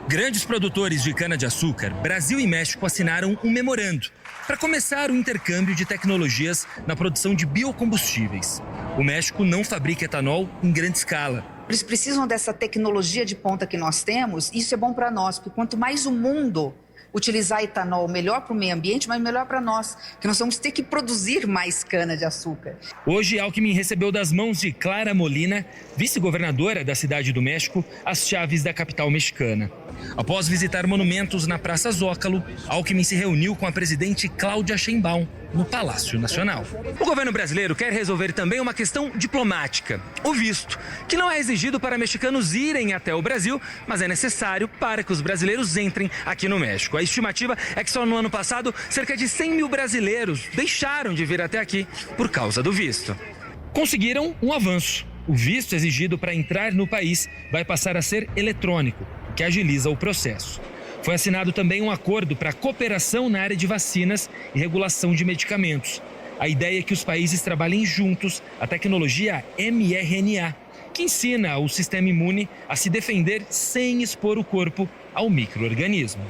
Grandes produtores de cana-de-açúcar, Brasil e México assinaram um memorando para começar o intercâmbio de tecnologias na produção de biocombustíveis. O México não fabrica etanol em grande escala. Eles precisam dessa tecnologia de ponta que nós temos, e isso é bom para nós, porque quanto mais o mundo utilizar etanol, melhor para o meio ambiente, mas melhor para nós, que nós vamos ter que produzir mais cana-de-açúcar. Hoje, Alckmin recebeu das mãos de Clara Molina, vice-governadora da Cidade do México, as chaves da capital mexicana. Após visitar monumentos na Praça Zócalo, Alckmin se reuniu com a presidente Cláudia Sheinbaum no Palácio Nacional. O governo brasileiro quer resolver também uma questão diplomática, o visto, que não é exigido para mexicanos irem até o Brasil, mas é necessário para que os brasileiros entrem aqui no México. A estimativa é que só no ano passado, cerca de 100 mil brasileiros deixaram de vir até aqui por causa do visto. Conseguiram um avanço. O visto exigido para entrar no país vai passar a ser eletrônico, o que agiliza o processo. Foi assinado também um acordo para cooperação na área de vacinas e regulação de medicamentos. A ideia é que os países trabalhem juntos a tecnologia mRNA, que ensina o sistema imune a se defender sem expor o corpo ao micro-organismo.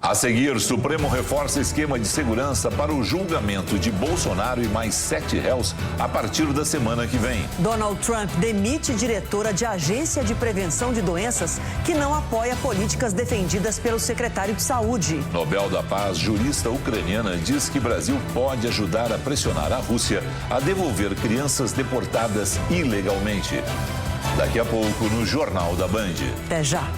A seguir, Supremo reforça esquema de segurança para o julgamento de Bolsonaro e mais 7 réus a partir da semana que vem. Donald Trump demite diretora de agência de prevenção de doenças que não apoia políticas defendidas pelo secretário de saúde. Nobel da Paz, jurista ucraniana, diz que Brasil pode ajudar a pressionar a Rússia a devolver crianças deportadas ilegalmente. Daqui a pouco no Jornal da Band. Até já.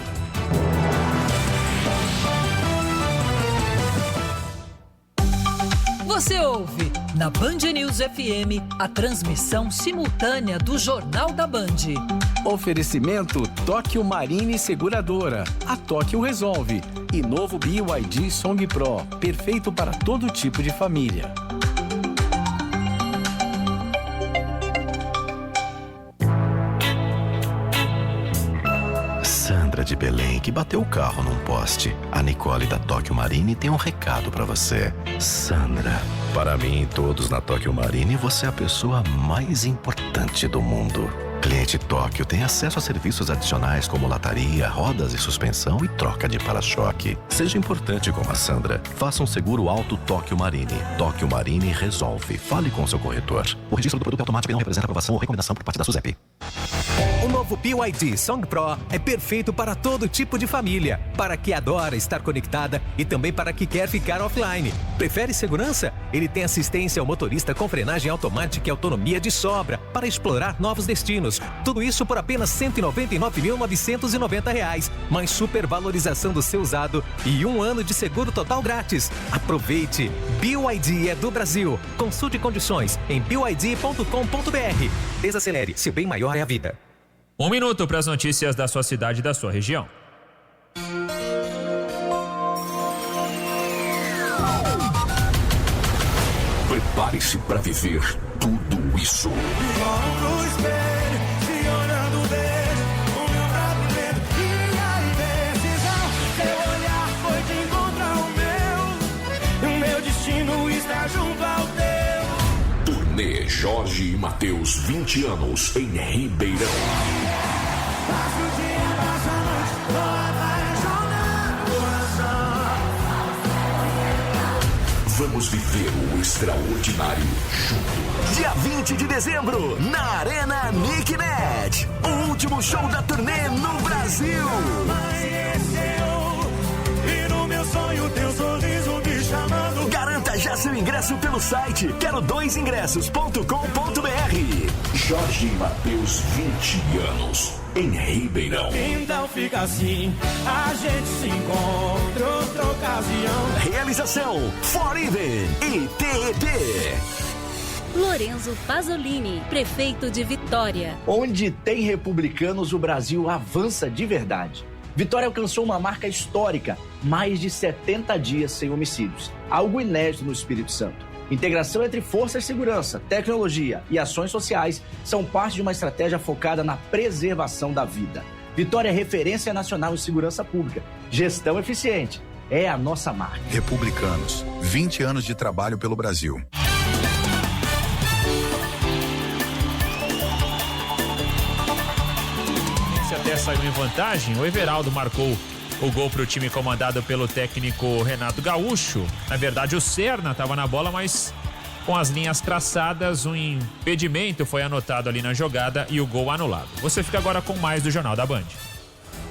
Você ouve na Band News FM a transmissão simultânea do Jornal da Band. Oferecimento Tóquio Marine Seguradora. A Tóquio resolve. E novo BYD Song Pro. Perfeito para todo tipo de família. Sandra de Belém, que bateu o carro num poste. A Nicole da Tóquio Marine tem um recado pra você. Sandra, para mim e todos na Tóquio Marine, você é a pessoa mais importante do mundo. Cliente Tóquio tem acesso a serviços adicionais como lataria, rodas e suspensão e troca de para-choque. Seja importante como a Sandra. Faça um seguro alto Tóquio Marine. Tóquio Marine resolve. Fale com seu corretor. O registro do produto automático não representa aprovação ou recomendação por parte da SUSEP. O novo BYD Song Pro é perfeito para todo tipo de família. Para que adora estar conectada e também para que quer ficar offline. Prefere segurança? Ele tem assistência ao motorista com frenagem automática e autonomia de sobra para explorar novos destinos. Tudo isso por apenas R$ 199.990, mais supervalorização do seu usado e 1 ano de seguro total grátis. Aproveite! BYD é do Brasil. Consulte condições em byd.com.br. Desacelere, seu bem maior é a vida. 1 minuto para as notícias da sua cidade e da sua região. Prepare-se para viver tudo isso. Turnê Jorge e Mateus 20 anos em Ribeirão. Vamos viver o extraordinário juntos. Dia 20 de dezembro, na Arena Nick Net. O último show da turnê no Brasil. E no meu sonho teu sorriso me chamando. Garanta já seu ingresso pelo site quero2ingressos.com.br. Jorge e Mateus 20 anos em Ribeirão. Então fica assim, a gente se encontra outra ocasião. Realização Forever e TED. Lorenzo Pasolini, prefeito de Vitória. Onde tem republicanos, o Brasil avança de verdade. Vitória alcançou uma marca histórica, mais de 70 dias sem homicídios. Algo inédito no Espírito Santo. Integração entre forças de segurança, tecnologia e ações sociais são parte de uma estratégia focada na preservação da vida. Vitória é referência nacional em segurança pública. Gestão eficiente é a nossa marca. Republicanos, 20 anos de trabalho pelo Brasil. Até saiu em vantagem, o Everaldo marcou o gol para o time comandado pelo técnico Renato Gaúcho. Na verdade, o Serna estava na bola, mas com as linhas traçadas, um impedimento foi anotado ali na jogada e o gol anulado. Você fica agora com mais do Jornal da Band.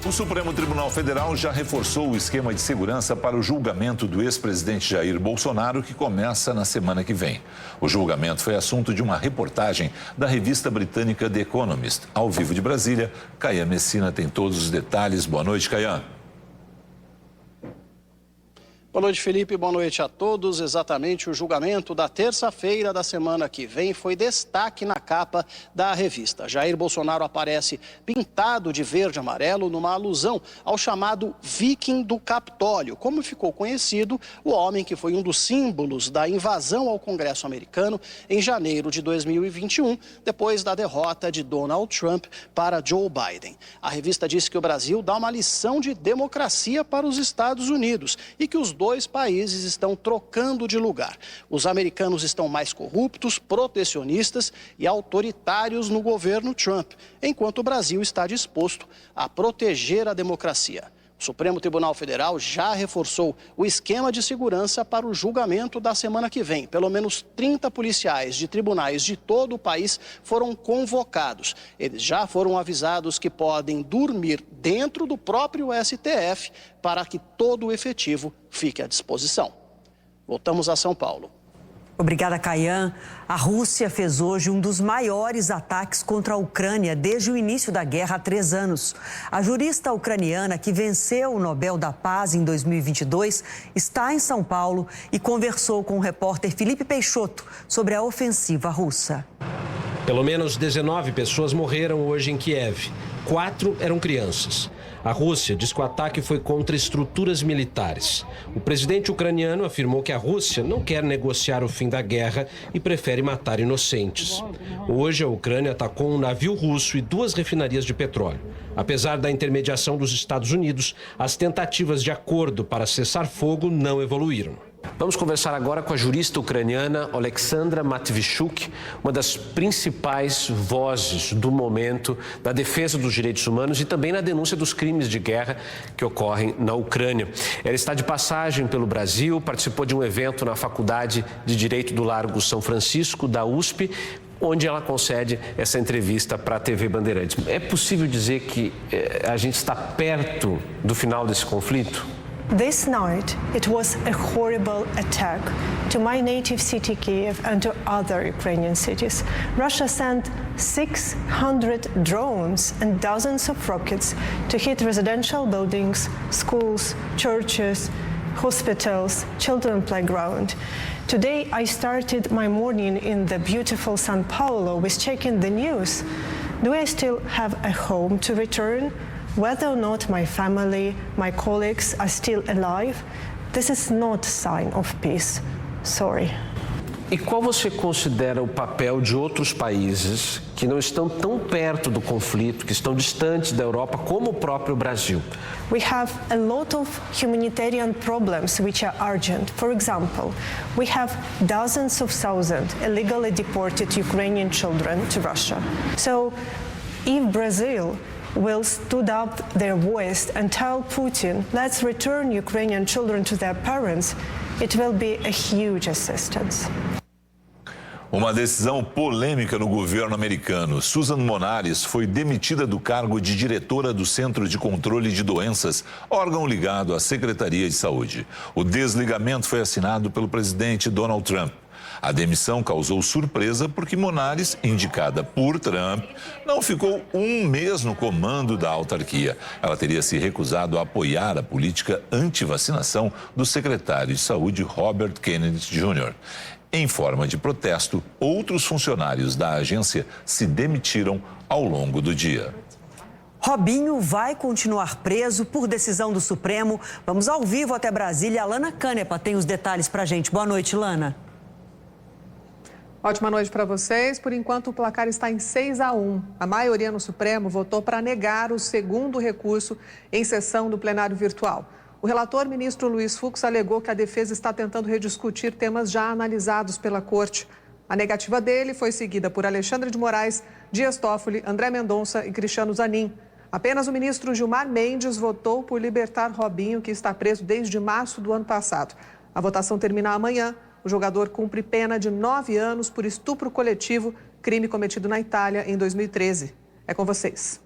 O Supremo Tribunal Federal já reforçou o esquema de segurança para o julgamento do ex-presidente Jair Bolsonaro, que começa na semana que vem. O julgamento foi assunto de uma reportagem da revista britânica The Economist. Ao vivo de Brasília, Caian Messina tem todos os detalhes. Boa noite, Caian. Boa noite, Felipe. Boa noite a todos. Exatamente, o julgamento da terça-feira da semana que vem foi destaque na capa da revista. Jair Bolsonaro aparece pintado de verde e amarelo numa alusão ao chamado Viking do Capitólio, como ficou conhecido o homem que foi um dos símbolos da invasão ao Congresso americano em janeiro de 2021, depois da derrota de Donald Trump para Joe Biden. A revista disse que o Brasil dá uma lição de democracia para os Estados Unidos e que os dois países estão trocando de lugar. Os americanos estão mais corruptos, protecionistas e autoritários no governo Trump, enquanto o Brasil está disposto a proteger a democracia. O Supremo Tribunal Federal já reforçou o esquema de segurança para o julgamento da semana que vem. Pelo menos 30 policiais de tribunais de todo o país foram convocados. Eles já foram avisados que podem dormir dentro do próprio STF para que todo o efetivo fique à disposição. Voltamos a São Paulo. Obrigada, Caian. A Rússia fez hoje um dos maiores ataques contra a Ucrânia desde o início da guerra há 3 anos. A jurista ucraniana que venceu o Nobel da Paz em 2022 está em São Paulo e conversou com o repórter Felipe Peixoto sobre a ofensiva russa. Pelo menos 19 pessoas morreram hoje em Kiev. 4 eram crianças. A Rússia diz que o ataque foi contra estruturas militares. O presidente ucraniano afirmou que a Rússia não quer negociar o fim da guerra e prefere matar inocentes. Hoje, a Ucrânia atacou um navio russo e 2 refinarias de petróleo. Apesar da intermediação dos Estados Unidos, as tentativas de acordo para cessar fogo não evoluíram. Vamos conversar agora com a jurista ucraniana Oleksandra Matviichuk, uma das principais vozes do momento da defesa dos direitos humanos e também na denúncia dos crimes de guerra que ocorrem na Ucrânia. Ela está de passagem pelo Brasil, participou de um evento na Faculdade de Direito do Largo São Francisco, da USP, onde ela concede essa entrevista para a TV Bandeirantes. É possível dizer que a gente está perto do final desse conflito? This night, it was a horrible attack to my native city, Kiev, and to other Ukrainian cities. Russia sent 600 drones and dozens of rockets to hit residential buildings, schools, churches, hospitals, children's playground. Today, I started my morning in the beautiful São Paulo with checking the news. Do I still have a home to return? Whether or not my family, my colleagues are still alive, this is not a sign of peace. Sorry. E qual você considera o papel de outros países que não estão tão perto do conflito, que estão distantes da Europa, como o próprio Brasil? We have a lot of humanitarian problems which are urgent. For example, we have dozens of thousands illegally deported Ukrainian children to Russia. So, if Brazil will stood up their voice and tell Putin, let's return Ukrainian children to their parents, it will be a huge assistance. Uma decisão polêmica no governo americano. Susan Monares foi demitida do cargo de diretora do Centro de Controle de Doenças, órgão ligado à Secretaria de Saúde. O desligamento foi assinado pelo presidente Donald Trump. A demissão causou surpresa porque Monares, indicada por Trump, não ficou um mês no comando da autarquia. Ela teria se recusado a apoiar a política anti-vacinação do secretário de Saúde, Robert Kennedy Jr. Em forma de protesto, outros funcionários da agência se demitiram ao longo do dia. Robinho vai continuar preso por decisão do Supremo. Vamos ao vivo até Brasília. A Lana Canepa tem os detalhes pra gente. Boa noite, Lana. Ótima noite para vocês. Por enquanto, o placar está em 6-1. A maioria no Supremo votou para negar o segundo recurso em sessão do plenário virtual. O relator, ministro Luiz Fux, alegou que a defesa está tentando rediscutir temas já analisados pela Corte. A negativa dele foi seguida por Alexandre de Moraes, Dias Toffoli, André Mendonça e Cristiano Zanin. Apenas o ministro Gilmar Mendes votou por libertar Robinho, que está preso desde março do ano passado. A votação termina amanhã. O jogador cumpre pena de 9 anos por estupro coletivo, crime cometido na Itália em 2013. É com vocês.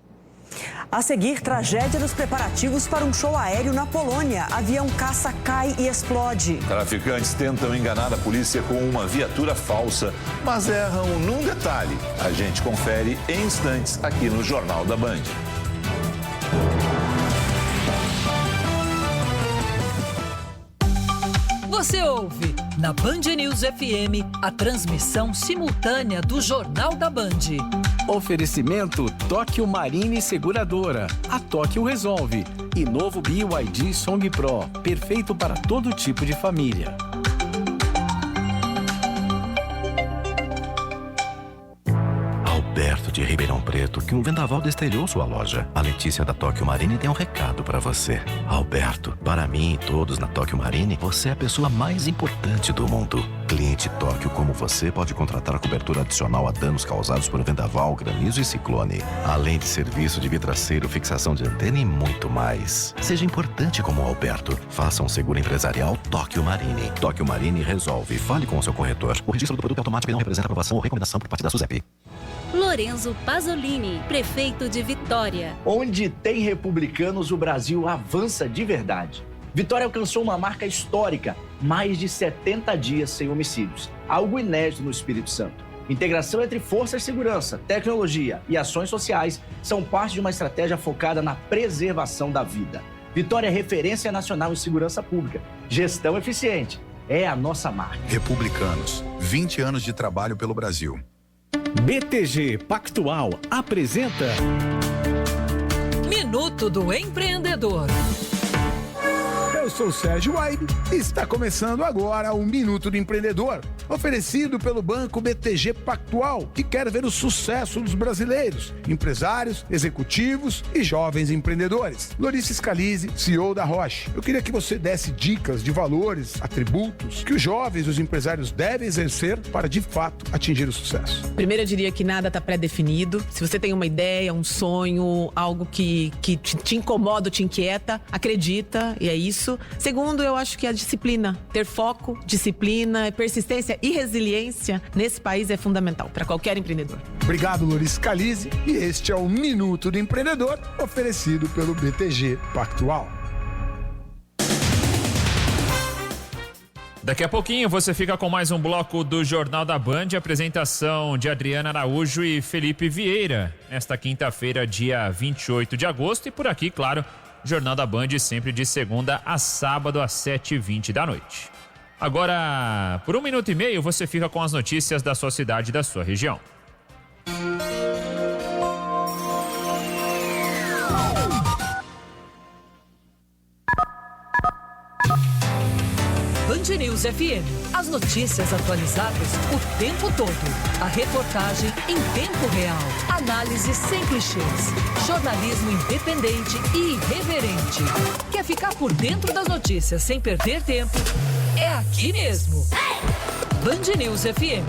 A seguir, tragédia nos preparativos para um show aéreo na Polônia. Avião caça cai e explode. Traficantes tentam enganar a polícia com uma viatura falsa, mas erram num detalhe. A gente confere em instantes aqui no Jornal da Band. Você ouve na Band News FM a transmissão simultânea do Jornal da Band. Oferecimento Tóquio Marine Seguradora. A Tóquio resolve. E novo BYD Song Pro. Perfeito para todo tipo de família. Alberto de Ribeirão Preto, que um vendaval desterrou sua loja. A Letícia da Tóquio Marine tem um recado para você. Alberto, para mim e todos na Tóquio Marine, você é a pessoa mais importante do mundo. Cliente Tóquio como você pode contratar a cobertura adicional a danos causados por vendaval, granizo e ciclone. Além de serviço de vidraceiro, fixação de antena e muito mais. Seja importante como o Alberto. Faça um seguro empresarial Tóquio Marine. Tóquio Marine resolve. Fale com o seu corretor. O registro do produto automático não representa aprovação ou recomendação por parte da SUSEP. Lorenzo Pasolini, prefeito de Vitória. Onde tem republicanos, o Brasil avança de verdade. Vitória alcançou uma marca histórica, mais de 70 dias sem homicídios. Algo inédito no Espírito Santo. Integração entre forças de segurança, tecnologia e ações sociais são parte de uma estratégia focada na preservação da vida. Vitória é referência nacional em segurança pública. Gestão eficiente é a nossa marca. Republicanos, 20 anos de trabalho pelo Brasil. BTG Pactual apresenta Minuto do Empreendedor. Eu sou o Sérgio Waibe e está começando agora o Minuto do Empreendedor. oferecido pelo Banco BTG Pactual, que quer ver o sucesso dos brasileiros, empresários, executivos e jovens empreendedores. Lorice Scalise, CEO da Roche. Eu queria que você desse dicas de valores, atributos que os jovens e os empresários devem exercer para, de fato, atingir o sucesso. Primeiro, eu diria que nada está pré-definido. Se você tem uma ideia, um sonho, algo que te incomoda, te inquieta, acredita, e é isso. Segundo, eu acho que a disciplina, ter foco, disciplina, persistência e resiliência nesse país é fundamental para qualquer empreendedor. Obrigado, Lorice Scalise, e este é o Minuto do Empreendedor, oferecido pelo BTG Pactual. Daqui a pouquinho você fica com mais um bloco do Jornal da Band, apresentação de Adriana Araújo e Felipe Vieira, nesta quinta-feira, dia 28 de agosto, e por aqui, claro, Jornal da Band sempre de segunda a sábado às 7h20 da noite. Agora, por 1 minuto e meio, você fica com as notícias da sua cidade e da sua região. Band News FM. As notícias atualizadas o tempo todo. A reportagem em tempo real. Análise sem clichês. Jornalismo independente e irreverente. Quer ficar por dentro das notícias sem perder tempo? É aqui mesmo. Band News FM.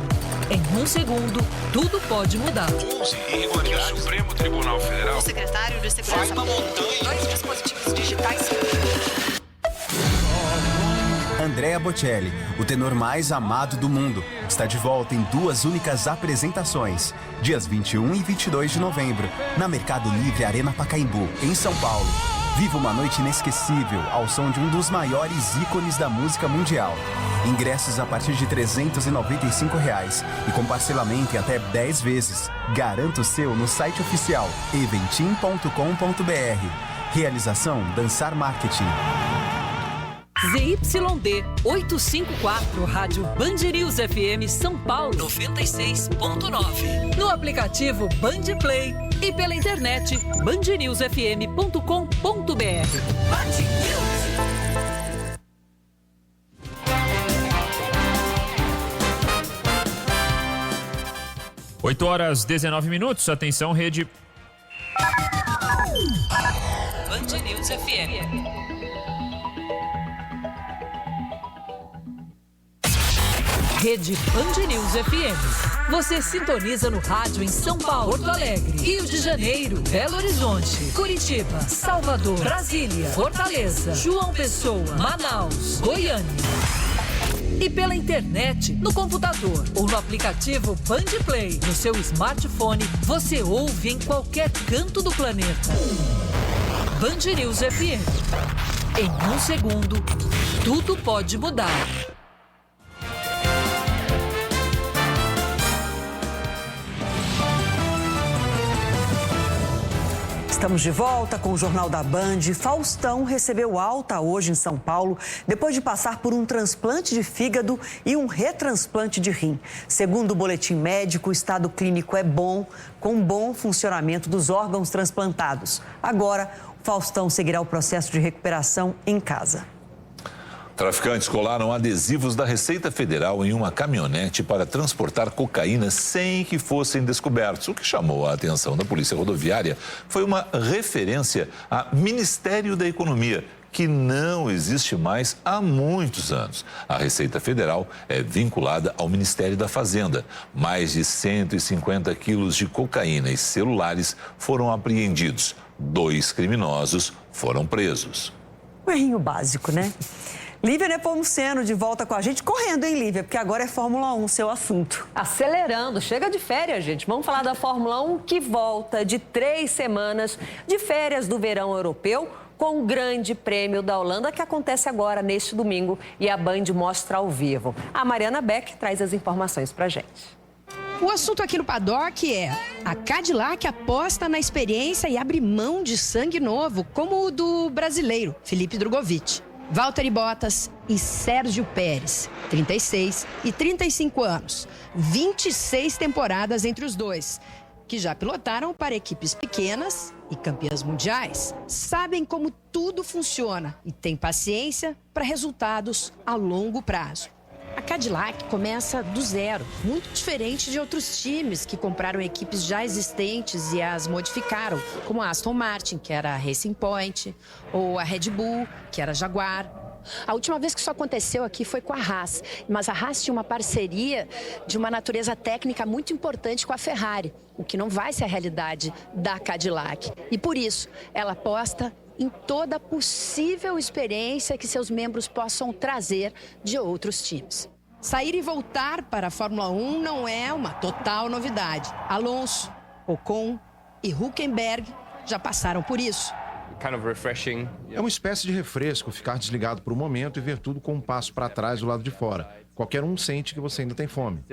Em 1 segundo, tudo pode mudar. 11 irregularidades. O Supremo Tribunal Federal. O secretário de Segurança. Faz uma montanha. 2 dispositivos digitais. Andrea Bocelli, o tenor mais amado do mundo, está de volta em 2 únicas apresentações, dias 21 e 22 de novembro, na Mercado Livre Arena Pacaembu, em São Paulo. Viva uma noite inesquecível ao som de um dos maiores ícones da música mundial. Ingressos a partir de R$ 395 e com parcelamento em até 10 vezes. Garanta o seu no site oficial eventim.com.br. Realização Dançar Marketing. ZYD 854, Rádio Band News FM São Paulo 96.9. No aplicativo Band Play e pela internet bandnewsfm.com.br. Band News. 8h19. Atenção, rede. Band News FM. Rede Band News FM. Você sintoniza no rádio em São Paulo, Porto Alegre, Rio de Janeiro, Belo Horizonte, Curitiba, Salvador, Brasília, Fortaleza, João Pessoa, Manaus, Goiânia. E pela internet, no computador ou no aplicativo Band Play, no seu smartphone, você ouve em qualquer canto do planeta. Band News FM. Em 1 segundo, tudo pode mudar. Estamos de volta com o Jornal da Band. Faustão recebeu alta hoje em São Paulo, depois de passar por um transplante de fígado e um retransplante de rim. Segundo o boletim médico, o estado clínico é bom, com bom funcionamento dos órgãos transplantados. Agora, o Faustão seguirá o processo de recuperação em casa. Traficantes colaram adesivos da Receita Federal em uma caminhonete para transportar cocaína sem que fossem descobertos. O que chamou a atenção da Polícia Rodoviária foi uma referência ao Ministério da Economia, que não existe mais há muitos anos. A Receita Federal é vinculada ao Ministério da Fazenda. Mais de 150 quilos de cocaína e celulares foram apreendidos. 2 criminosos foram presos. Um errinho básico, né? Lívia Nepomuceno de volta com a gente, correndo, hein, Lívia? Porque agora é Fórmula 1, seu assunto. Acelerando, chega de férias, gente. Vamos falar da Fórmula 1 que volta de 3 semanas de férias do verão europeu com o Grande Prêmio da Holanda, que acontece agora, neste domingo, e a Band mostra ao vivo. A Mariana Beck traz as informações pra gente. O assunto aqui no paddock é: a Cadillac aposta na experiência e abre mão de sangue novo, como o do brasileiro Felipe Drogovic. Valtteri Bottas e Sérgio Pérez, 36 e 35 anos, 26 temporadas entre os dois, que já pilotaram para equipes pequenas e campeãs mundiais, sabem como tudo funciona e têm paciência para resultados a longo prazo. A Cadillac começa do zero, muito diferente de outros times que compraram equipes já existentes e as modificaram, como a Aston Martin, que era a Racing Point, ou a Red Bull, que era a Jaguar. A última vez que isso aconteceu aqui foi com a Haas, mas a Haas tinha uma parceria de uma natureza técnica muito importante com a Ferrari, o que não vai ser a realidade da Cadillac. E por isso, ela aposta em toda possível experiência que seus membros possam trazer de outros times. Sair e voltar para a Fórmula 1 não é uma total novidade. Alonso, Ocon e Hülkenberg já passaram por isso. É uma espécie de refresco ficar desligado por um momento e ver tudo com um passo para trás do lado de fora. Qualquer um sente que você ainda tem fome.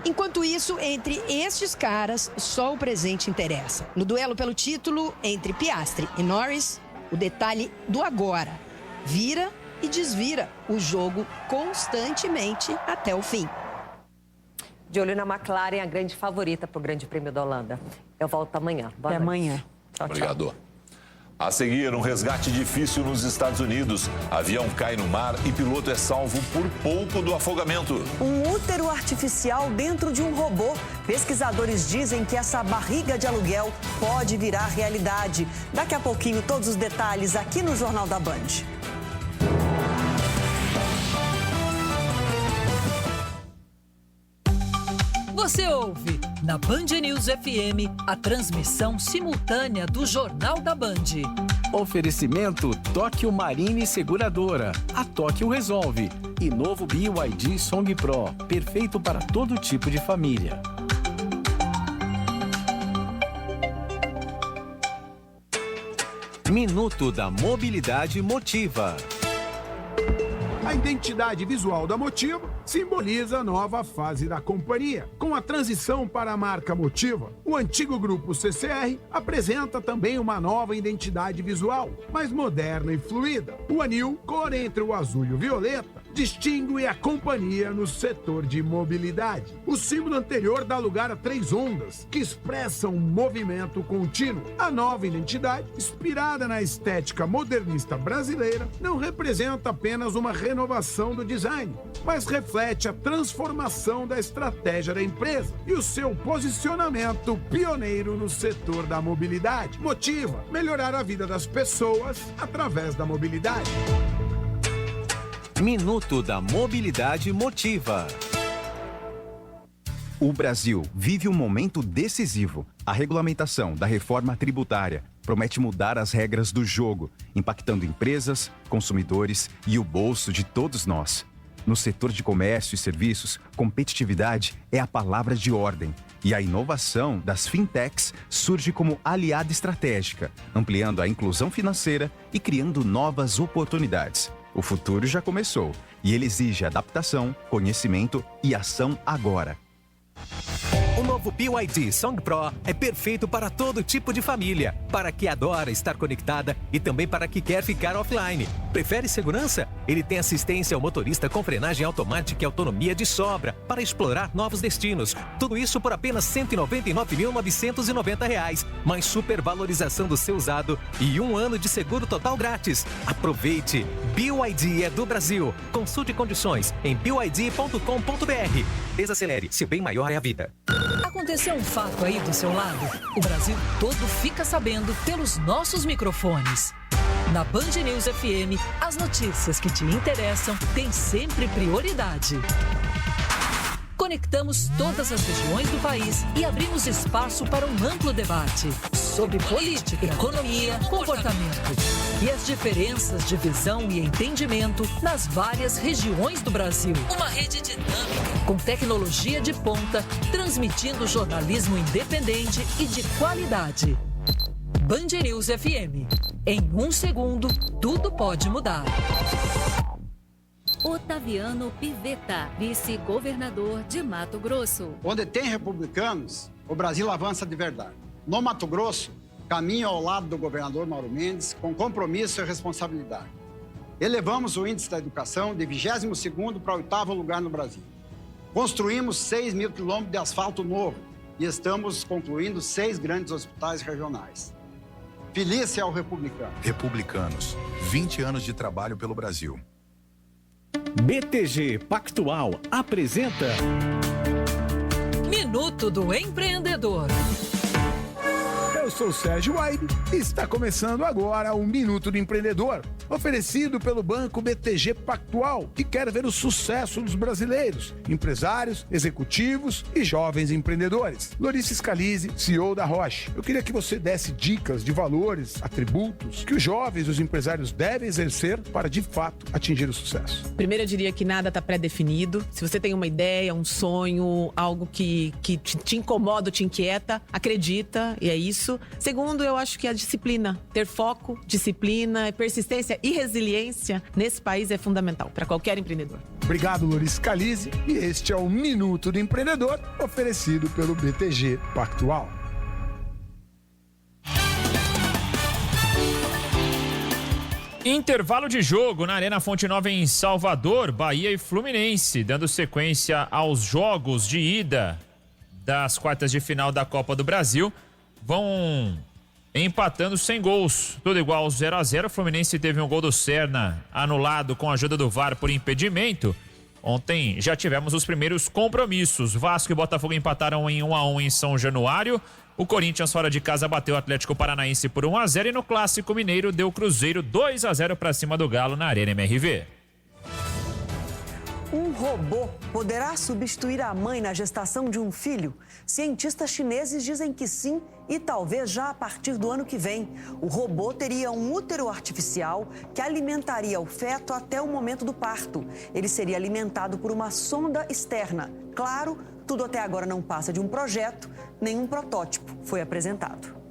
Enquanto isso, entre estes caras, só o presente interessa. No duelo pelo título entre Piastri e Norris, o detalhe do agora. Vira e desvira o jogo constantemente até o fim. De olho na McLaren, a grande favorita para o Grande Prêmio da Holanda. Eu volto amanhã. Até amanhã. Tchau, Obrigado. tchau. A seguir, um resgate difícil nos Estados Unidos. Avião cai no mar e piloto é salvo por pouco do afogamento. Um útero artificial dentro de um robô. Pesquisadores dizem que essa barriga de aluguel pode virar realidade. Daqui a pouquinho, todos os detalhes aqui no Jornal da Band. Você ouve na Band News FM a transmissão simultânea do Jornal da Band. Oferecimento Tóquio Marine Seguradora. A Tóquio resolve. E novo BYD Song Pro. Perfeito para todo tipo de família. Minuto da Mobilidade Motiva. A identidade visual da Motiva simboliza a nova fase da companhia. Com a transição para a marca Motiva, o antigo grupo CCR apresenta também uma nova identidade visual, mais moderna e fluida. O anil, cor entre o azul e o violeta, distingue a companhia no setor de mobilidade. O símbolo anterior dá lugar a 3 ondas, que expressam um movimento contínuo. A nova identidade, inspirada na estética modernista brasileira, não representa apenas uma renovação do design, mas reflete a transformação da estratégia da empresa e o seu posicionamento pioneiro no setor da mobilidade. Motiva melhorar a vida das pessoas através da mobilidade. Minuto da Mobilidade Motiva. O Brasil vive um momento decisivo. A regulamentação da reforma tributária promete mudar as regras do jogo, impactando empresas, consumidores e o bolso de todos nós. No setor de comércio e serviços, competitividade é a palavra de ordem. E a inovação das fintechs surge como aliada estratégica, ampliando a inclusão financeira e criando novas oportunidades. O futuro já começou e ele exige adaptação, conhecimento e ação agora. O novo BYD Song Pro é perfeito para todo tipo de família, para que adora estar conectada e também para que quer ficar offline. Prefere segurança? Ele tem assistência ao motorista com frenagem automática e autonomia de sobra para explorar novos destinos. Tudo isso por apenas R$ 199.990, mais supervalorização do seu usado e 1 ano de seguro total grátis. Aproveite! BYD é do Brasil. Consulte condições em byd.com.br. Desacelere, seu bem maior é a vida. Aconteceu um fato aí do seu lado? O Brasil todo fica sabendo pelos nossos microfones. Na Band News FM, as notícias que te interessam têm sempre prioridade. Conectamos todas as regiões do país e abrimos espaço para um amplo debate sobre política, economia, comportamento e as diferenças de visão e entendimento nas várias regiões do Brasil. Uma rede dinâmica, com tecnologia de ponta, transmitindo jornalismo independente e de qualidade. Band News FM. Em 1 segundo, tudo pode mudar. Otaviano Pivetta, vice-governador de Mato Grosso. Onde tem republicanos, o Brasil avança de verdade. No Mato Grosso, caminho ao lado do governador Mauro Mendes, com compromisso e responsabilidade. Elevamos o índice da educação de 22º para o 8º lugar no Brasil. Construímos 6 mil quilômetros de asfalto novo e estamos concluindo 6 grandes hospitais regionais. Feliz é ao republicano. Republicanos, 20 anos de trabalho pelo Brasil. BTG Pactual apresenta Minuto do Empreendedor. Eu sou o Sérgio Waibe e está começando agora o Minuto do Empreendedor, oferecido pelo Banco BTG Pactual, que quer ver o sucesso dos brasileiros, empresários, executivos e jovens empreendedores. Lorice Scalise, CEO da Roche. Eu queria que você desse dicas de valores, atributos que os jovens e os empresários devem exercer para, de fato, atingir o sucesso. Primeiro, eu diria que nada está pré-definido. Se você tem uma ideia, um sonho, algo que te incomoda, te inquieta, acredita, e é isso. Segundo, eu acho que a disciplina, ter foco, disciplina, persistência e resiliência nesse país é fundamental para qualquer empreendedor. Obrigado, Lorice Scalise, e este é o Minuto do Empreendedor, oferecido pelo BTG Pactual. Intervalo de jogo na Arena Fonte Nova em Salvador, Bahia e Fluminense, dando sequência aos jogos de ida das quartas de final da Copa do Brasil. Vão empatando sem gols, tudo igual 0-0. O Fluminense teve um gol do Serna anulado com a ajuda do VAR por impedimento. Ontem já tivemos os primeiros compromissos. Vasco e Botafogo empataram em 1-1 em São Januário. O Corinthians fora de casa bateu o Atlético Paranaense por 1-0 e no Clássico Mineiro deu Cruzeiro 2-0 para cima do Galo na Arena MRV. Um robô poderá substituir a mãe na gestação de um filho? Cientistas chineses dizem que sim e talvez já a partir do ano que vem. O robô teria um útero artificial que alimentaria o feto até o momento do parto. Ele seria alimentado por uma sonda externa. Claro, tudo até agora não passa de um projeto, nenhum protótipo foi apresentado.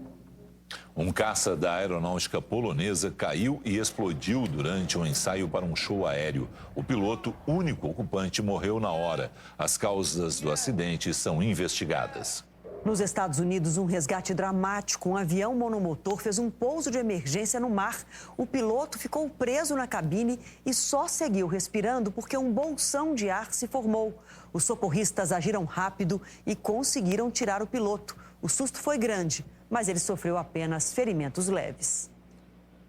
Um caça da aeronáutica polonesa caiu e explodiu durante um ensaio para um show aéreo. O piloto, único ocupante, morreu na hora. As causas do acidente são investigadas. Nos Estados Unidos, um resgate dramático. Um avião monomotor fez um pouso de emergência no mar. O piloto ficou preso na cabine e só seguiu respirando porque um bolsão de ar se formou. Os socorristas agiram rápido e conseguiram tirar o piloto. O susto foi grande, mas ele sofreu apenas ferimentos leves.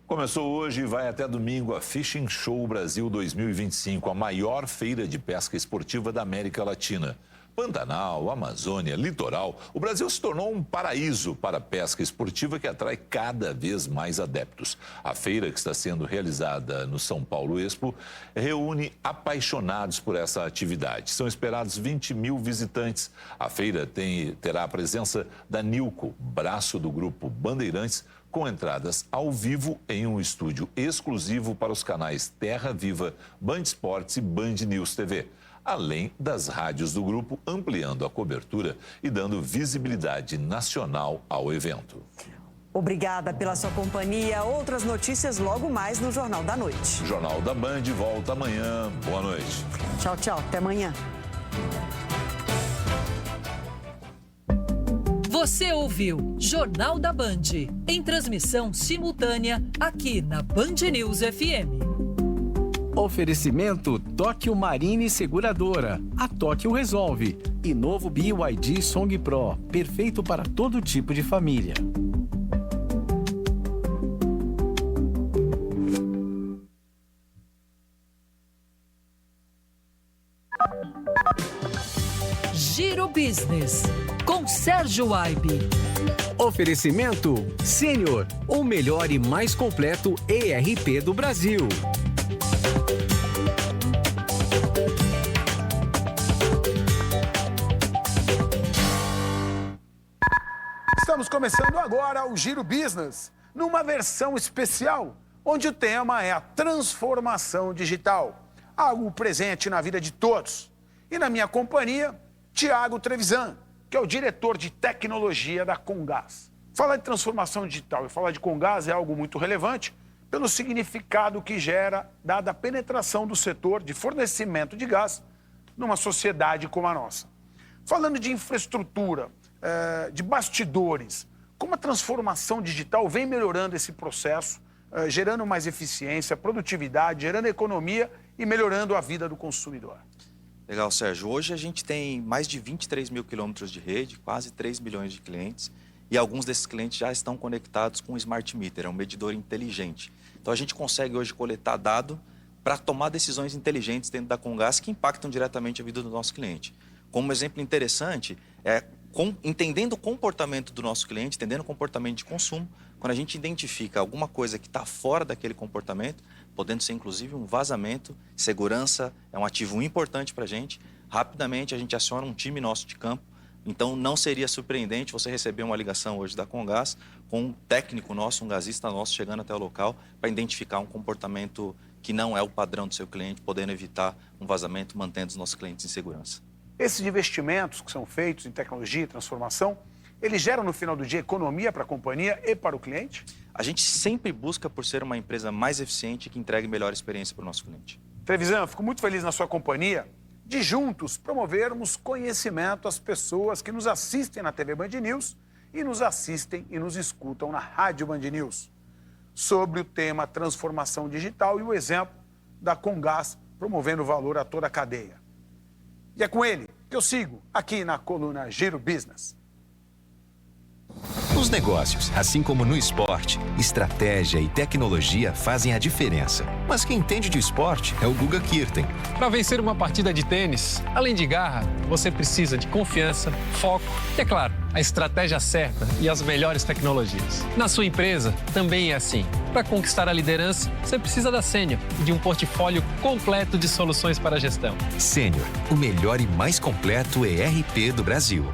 Começou hoje e vai até domingo a Fishing Show Brasil 2025, a maior feira de pesca esportiva da América Latina. Pantanal, Amazônia, litoral, o Brasil se tornou um paraíso para a pesca esportiva que atrai cada vez mais adeptos. A feira, que está sendo realizada no São Paulo Expo, reúne apaixonados por essa atividade. São esperados 20 mil visitantes. A feira terá a presença da Nilco, braço do grupo Bandeirantes, com entradas ao vivo em um estúdio exclusivo para os canais Terra Viva, Band Esportes e Band News TV. Além das rádios do grupo, ampliando a cobertura e dando visibilidade nacional ao evento. Obrigada pela sua companhia. Outras notícias logo mais no Jornal da Noite. O Jornal da Band volta amanhã. Boa noite. Tchau, tchau. Até amanhã. Você ouviu Jornal da Band, em transmissão simultânea aqui na Band News FM. Oferecimento Tóquio Marine Seguradora. A Tóquio resolve. E novo BYD Song Pro, perfeito para todo tipo de família. Giro Business, com Sérgio Waibe. Oferecimento Sênior, o melhor e mais completo ERP do Brasil. Estamos começando agora o Giro Business, numa versão especial, onde o tema é a transformação digital, algo presente na vida de todos. E na minha companhia, Tiago Trevisan, que é o diretor de tecnologia da Comgás. Falar de transformação digital e falar de Comgás é algo muito relevante pelo significado que gera, dada a penetração do setor de fornecimento de gás numa sociedade como a nossa. Falando de infraestrutura, de bastidores, como a transformação digital vem melhorando esse processo, gerando mais eficiência, produtividade, gerando economia e melhorando a vida do consumidor. Legal, Sérgio. Hoje a gente tem mais de 23 mil quilômetros de rede, quase 3 milhões de clientes, e alguns desses clientes já estão conectados com o Smart Meter, é um medidor inteligente. Então a gente consegue hoje coletar dado para tomar decisões inteligentes dentro da Comgás que impactam diretamente a vida do nosso cliente. Como exemplo interessante, entendendo o comportamento do nosso cliente, entendendo o comportamento de consumo, quando a gente identifica alguma coisa que está fora daquele comportamento, podendo ser inclusive um vazamento, segurança é um ativo importante para a gente, rapidamente a gente aciona um time nosso de campo. Então não seria surpreendente você receber uma ligação hoje da Comgás com um técnico nosso, um gasista nosso chegando até o local para identificar um comportamento que não é o padrão do seu cliente, podendo evitar um vazamento, mantendo os nossos clientes em segurança. Esses investimentos que são feitos em tecnologia e transformação, eles geram no final do dia economia para a companhia e para o cliente? A gente sempre busca por ser uma empresa mais eficiente que entregue melhor experiência para o nosso cliente. Trevisan, fico muito feliz na sua companhia de juntos promovermos conhecimento às pessoas que nos assistem na TV Band News e nos assistem e nos escutam na Rádio Band News sobre o tema transformação digital e o exemplo da Comgás promovendo valor a toda a cadeia. E é com ele que eu sigo aqui na coluna Giro Business. Nos negócios, assim como no esporte, estratégia e tecnologia fazem a diferença. Mas quem entende de esporte é o Guga Kirten. Para vencer uma partida de tênis, além de garra, você precisa de confiança, foco e, é claro, a estratégia certa e as melhores tecnologias. Na sua empresa, também é assim. Para conquistar a liderança, você precisa da Sênior e de um portfólio completo de soluções para a gestão. Sênior, o melhor e mais completo ERP do Brasil.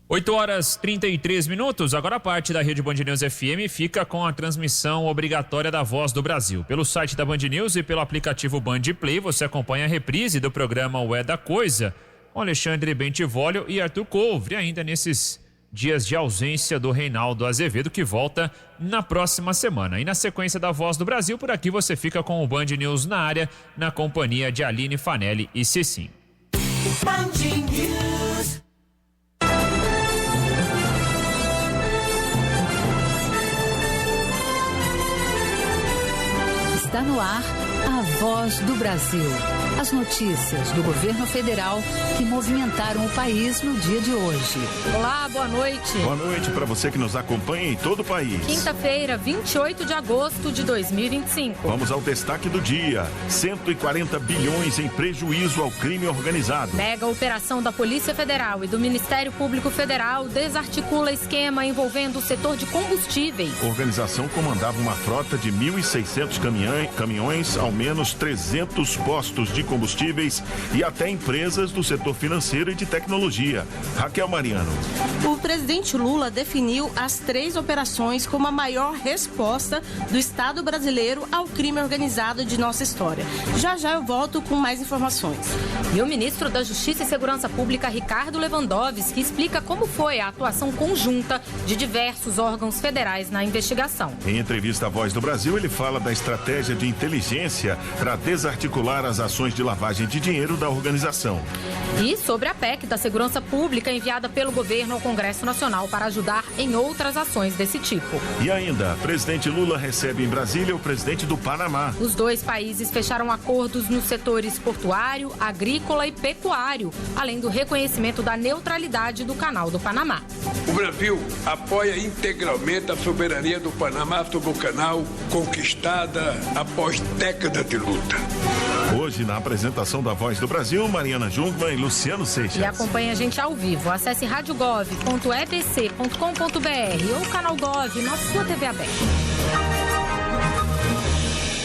8h33. Agora a parte da Rede Band News FM fica com a transmissão obrigatória da Voz do Brasil. Pelo site da Band News e pelo aplicativo Band Play, você acompanha a reprise do programa O É da Coisa, com Alexandre Bentivolio e Arthur Couvre, ainda nesses dias de ausência do Reinaldo Azevedo, que volta na próxima semana. E na sequência da Voz do Brasil, por aqui você fica com o Band News na área, na companhia de Aline Fanelli e Cecim. Band News. Está no ar a Voz do Brasil. As notícias do governo federal que movimentaram o país no dia de hoje. Olá, boa noite. Boa noite para você que nos acompanha em todo o país. Quinta-feira, 28 de agosto de 2025. Vamos ao destaque do dia. 140 bilhões em prejuízo ao crime organizado. Mega operação da Polícia Federal e do Ministério Público Federal desarticula esquema envolvendo o setor de combustíveis. A organização comandava uma frota de 1.600 caminhões, ao menos 300 postos de combustíveis e até empresas do setor financeiro e de tecnologia. Raquel Mariano. O presidente Lula definiu as 3 operações como a maior resposta do Estado brasileiro ao crime organizado de nossa história. Já eu volto com mais informações. E o ministro da Justiça e Segurança Pública, Ricardo Lewandowski, explica como foi a atuação conjunta de diversos órgãos federais na investigação. Em entrevista à Voz do Brasil, ele fala da estratégia de inteligência para desarticular as ações de lavagem de dinheiro da organização. E sobre a PEC da Segurança Pública enviada pelo governo ao Congresso Nacional para ajudar em outras ações desse tipo. E ainda, presidente Lula recebe em Brasília o presidente do Panamá. Os dois países fecharam acordos nos setores portuário, agrícola e pecuário, além do reconhecimento da neutralidade do Canal do Panamá. O Brasil apoia integralmente a soberania do Panamá sobre o canal, conquistada após décadas de luta. Hoje, na apresentação da Voz do Brasil, Mariana Jungmann e Luciano Seixas. E acompanhe a gente ao vivo. Acesse radiogov.ebc.com.br ou canal Gov na sua TV aberta.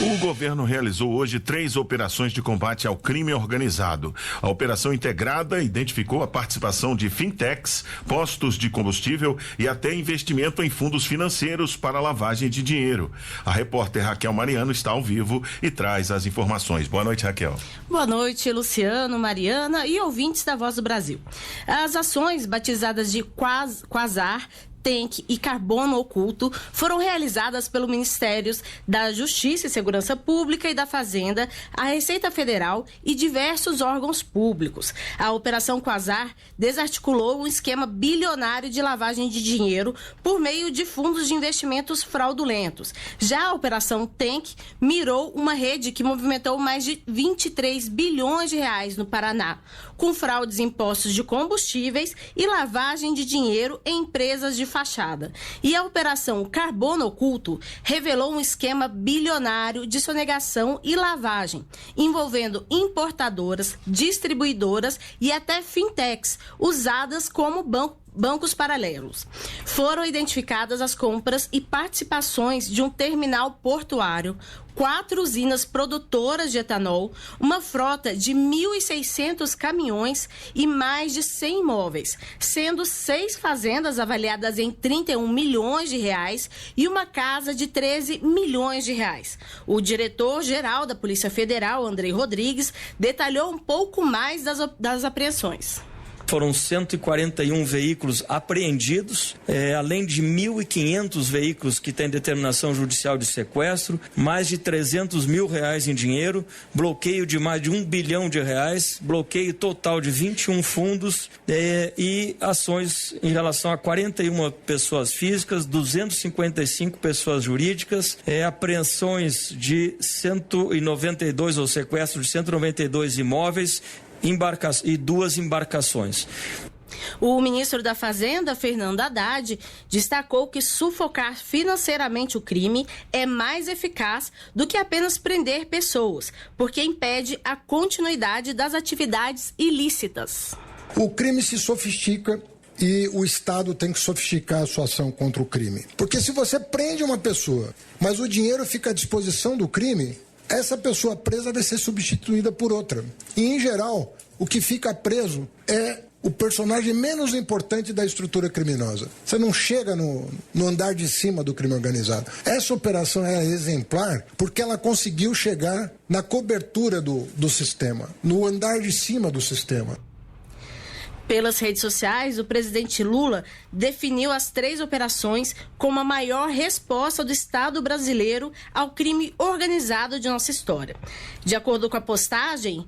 O governo realizou hoje 3 operações de combate ao crime organizado. A operação integrada identificou a participação de fintechs, postos de combustível e até investimento em fundos financeiros para lavagem de dinheiro. A repórter Raquel Mariano está ao vivo e traz as informações. Boa noite, Raquel. Boa noite, Luciano, Mariana e ouvintes da Voz do Brasil. As ações batizadas de Quasar, Tank e Carbono Oculto foram realizadas pelo Ministério da Justiça e Segurança Pública e da Fazenda, a Receita Federal e diversos órgãos públicos. A Operação Quasar desarticulou um esquema bilionário de lavagem de dinheiro por meio de fundos de investimentos fraudulentos. Já a Operação Tank mirou uma rede que movimentou mais de 23 bilhões de reais no Paraná, com fraudes em postos de combustíveis e lavagem de dinheiro em empresas de fachada. E a Operação Carbono Oculto revelou um esquema bilionário de sonegação e lavagem, envolvendo importadoras, distribuidoras e até fintechs, usadas como bancos paralelos. Foram identificadas as compras e participações de um terminal portuário, 4 usinas produtoras de etanol, uma frota de 1.600 caminhões e mais de 100 imóveis, sendo 6 fazendas avaliadas em 31 milhões de reais e uma casa de 13 milhões de reais. O diretor-geral da Polícia Federal, Andrei Rodrigues, detalhou um pouco mais das apreensões. Foram 141 veículos apreendidos, além de 1.500 veículos que têm determinação judicial de sequestro, mais de 300 mil reais em dinheiro, bloqueio de mais de R$1 bilhão, bloqueio total de 21 fundos e ações em relação a 41 pessoas físicas, 255 pessoas jurídicas, apreensões de 192 ou sequestro de 192 imóveis, e 2 embarcações. O ministro da Fazenda, Fernando Haddad, destacou que sufocar financeiramente o crime é mais eficaz do que apenas prender pessoas, porque impede a continuidade das atividades ilícitas. O crime se sofistica e o Estado tem que sofisticar a sua ação contra o crime. Porque se você prende uma pessoa, mas o dinheiro fica à disposição do crime, essa pessoa presa vai ser substituída por outra. E, em geral, o que fica preso é o personagem menos importante da estrutura criminosa. Você não chega no andar de cima do crime organizado. Essa operação é exemplar porque ela conseguiu chegar na cobertura do sistema, no andar de cima do sistema. Pelas redes sociais, o presidente Lula definiu as 3 operações como a maior resposta do Estado brasileiro ao crime organizado de nossa história. De acordo com a postagem,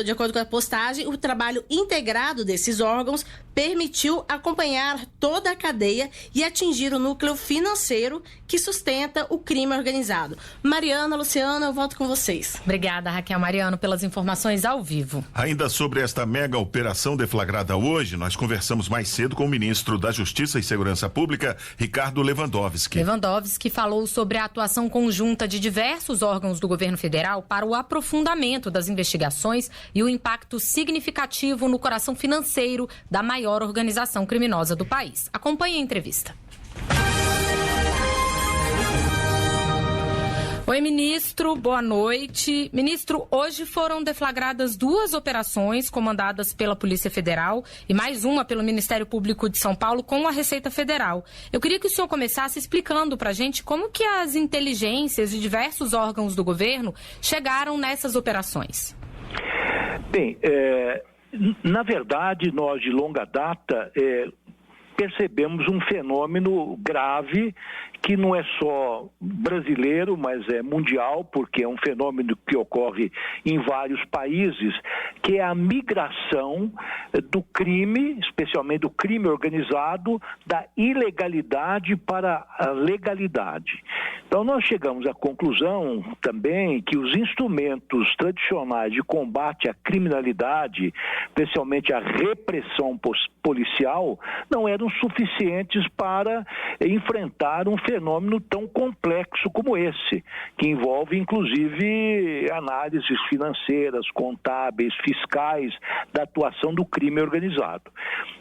de acordo com a postagem, o trabalho integrado desses órgãos permitiu acompanhar toda a cadeia e atingir o núcleo financeiro que sustenta o crime organizado. Mariana, Luciana, eu volto com vocês. Obrigada, Raquel. Mariano, pelas informações ao vivo. Ainda sobre esta mega operação deflagrada hoje, nós conversamos mais cedo com o ministro da Justiça e Segurança Pública, Ricardo Lewandowski. Lewandowski falou sobre a atuação conjunta de diversos órgãos do governo federal para o aprofundamento das investigações e o impacto significativo no coração financeiro da maior organização criminosa do país. Acompanhe a entrevista. Oi, ministro, boa noite. Ministro, hoje foram deflagradas 2 operações comandadas pela Polícia Federal e mais uma pelo Ministério Público de São Paulo com a Receita Federal. Eu queria que o senhor começasse explicando para a gente como que as inteligências de diversos órgãos do governo chegaram nessas operações. Bem, na verdade, nós de longa data percebemos um fenômeno grave que não é só brasileiro, mas é mundial, porque é um fenômeno que ocorre em vários países, que é a migração do crime, especialmente do crime organizado, da ilegalidade para a legalidade. Então, nós chegamos à conclusão também que os instrumentos tradicionais de combate à criminalidade, especialmente a repressão policial, não eram suficientes para enfrentar um fenômeno tão complexo como esse, que envolve inclusive análises financeiras, contábeis, fiscais da atuação do crime organizado.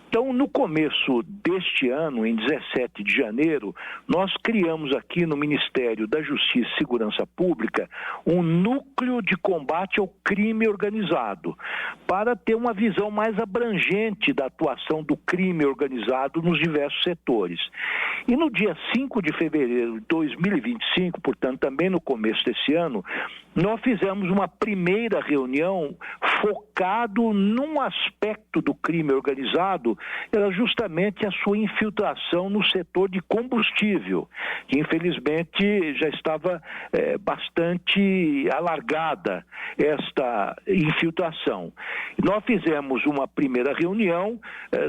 Então, no começo deste ano, em 17 de janeiro, nós criamos aqui no Ministério da Justiça e Segurança Pública um núcleo de combate ao crime organizado, para ter uma visão mais abrangente da atuação do crime organizado nos diversos setores. E no dia 5 de fevereiro de 2025, portanto, também no começo desse ano, nós fizemos uma primeira reunião focado num aspecto do crime organizado, era justamente a sua infiltração no setor de combustível, que infelizmente já estava bastante alargada esta infiltração. Nós fizemos uma primeira reunião,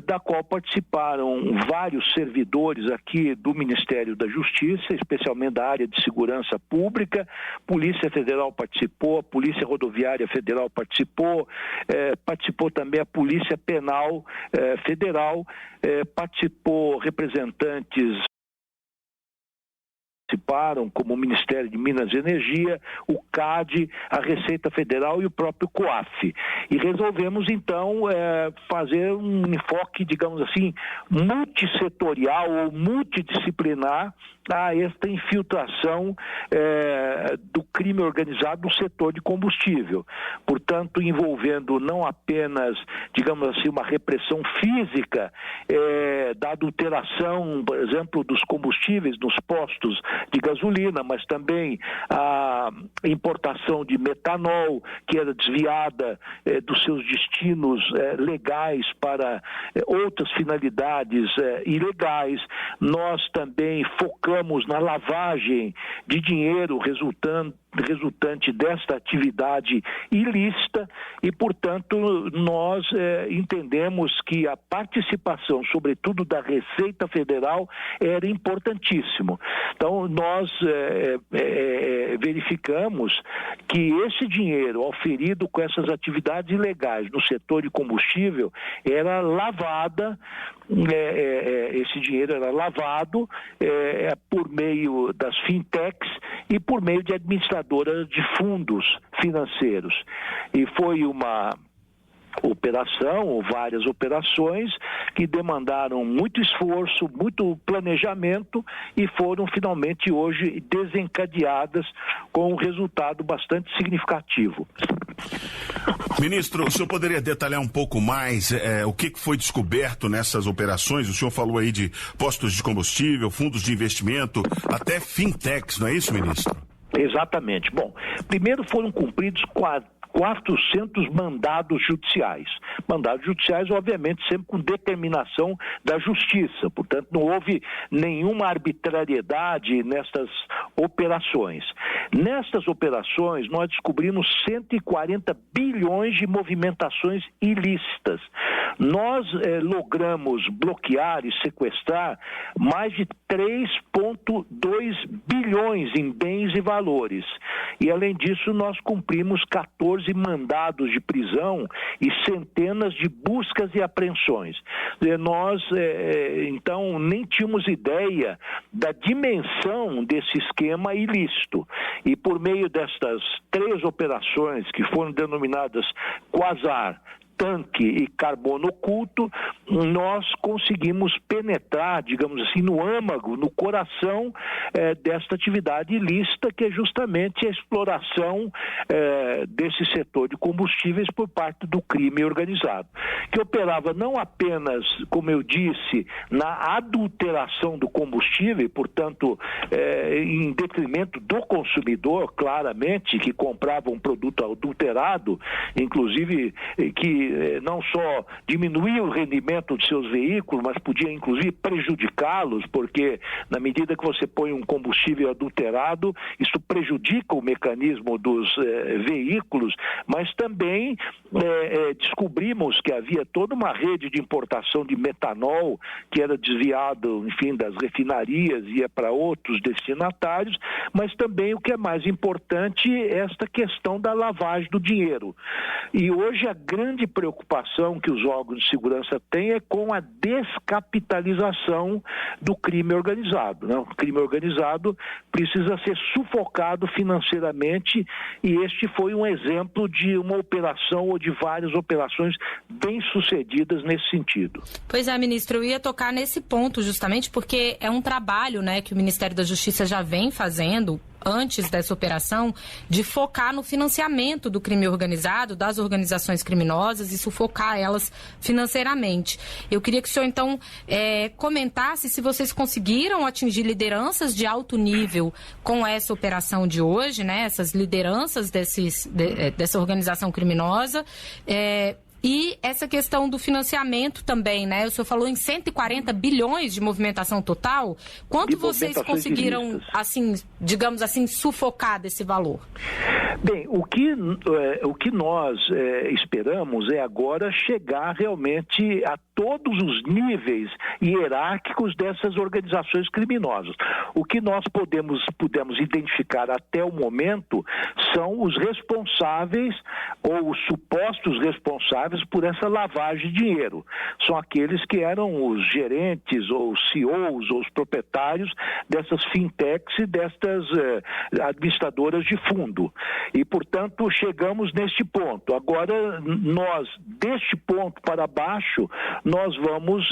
da qual participaram vários servidores aqui do Ministério da Justiça, especialmente da área de segurança pública, Polícia Federal participou, a Polícia Rodoviária Federal participou, participou também a Polícia Penal Federal, participou representantes participaram, como o Ministério de Minas e Energia, o CAD, a Receita Federal e o próprio COAF. E resolvemos, então, fazer um enfoque, digamos assim, multissetorial ou multidisciplinar a esta infiltração do crime organizado no setor de combustível. Portanto, envolvendo não apenas, digamos assim, uma repressão física da adulteração, por exemplo, dos combustíveis nos postos de gasolina, mas também a importação de metanol, que era desviada dos seus destinos legais para outras finalidades ilegais. Nós também focamos na lavagem de dinheiro resultante desta atividade ilícita e, portanto, nós entendemos que a participação, sobretudo da Receita Federal, era importantíssimo. Então, nós verificamos que esse dinheiro auferido com essas atividades ilegais no setor de combustível era lavada, esse dinheiro era lavado por meio das fintechs e por meio de administradoras de fundos financeiros. E foi uma operação, ou várias operações, que demandaram muito esforço, muito planejamento e foram finalmente hoje desencadeadas com um resultado bastante significativo. Ministro, o senhor poderia detalhar um pouco mais o que foi descoberto nessas operações? O senhor falou aí de postos de combustível, fundos de investimento, até fintechs, não é isso, ministro? Exatamente. Bom, primeiro foram cumpridos 400 mandados judiciais. Mandados judiciais, obviamente, sempre com determinação da justiça. Portanto, não houve nenhuma arbitrariedade nestas operações. Nestas operações, nós descobrimos 140 bilhões de movimentações ilícitas. Nós logramos bloquear e sequestrar mais de 3,2 bilhões em bens e valores. E, além disso, nós cumprimos 14 mandados de prisão e centenas de buscas e apreensões. Nós, então, nem tínhamos ideia da dimensão desse esquema ilícito. E por meio destas 3 operações, que foram denominadas Quasar, Tanque e Carbono Oculto, nós conseguimos penetrar, digamos assim, no âmago, no coração desta atividade ilícita, que é justamente a exploração desse setor de combustíveis por parte do crime organizado, que operava não apenas, como eu disse, na adulteração do combustível, portanto, em detrimento do consumidor, claramente, que comprava um produto adulterado, inclusive que não só diminuía o rendimento de seus veículos, mas podia inclusive prejudicá-los, porque na medida que você põe um combustível adulterado, isso prejudica o mecanismo dos veículos, mas também descobrimos que havia toda uma rede de importação de metanol que era desviado, enfim, das refinarias, ia para outros destinatários, mas também o que é mais importante, esta questão da lavagem do dinheiro. E hoje a grande preocupação que os órgãos de segurança têm é com a descapitalização do crime organizado, né? O crime organizado precisa ser sufocado financeiramente e este foi um exemplo de uma operação ou de várias operações bem-sucedidas nesse sentido. Pois é, ministro, eu ia tocar nesse ponto justamente porque é um trabalho, né, que o Ministério da Justiça já vem fazendo antes dessa operação, de focar no financiamento do crime organizado, das organizações criminosas e sufocar elas financeiramente. Eu queria que o senhor, então, comentasse se vocês conseguiram atingir lideranças de alto nível com essa operação de hoje, né? Essas lideranças dessa organização criminosa, e essa questão do financiamento também, né? O senhor falou em 140 bilhões de movimentação total. Quanto vocês conseguiram, assim, digamos assim, sufocar desse valor? Bem, o que nós esperamos é agora chegar realmente a todos os níveis hierárquicos dessas organizações criminosas. O que nós pudemos identificar até o momento são os responsáveis ou os supostos responsáveis por essa lavagem de dinheiro. São aqueles que eram os gerentes ou os CEOs ou os proprietários dessas fintechs e destas administradoras de fundo. E, portanto, chegamos neste ponto. Agora, nós, deste ponto para baixo, nós vamos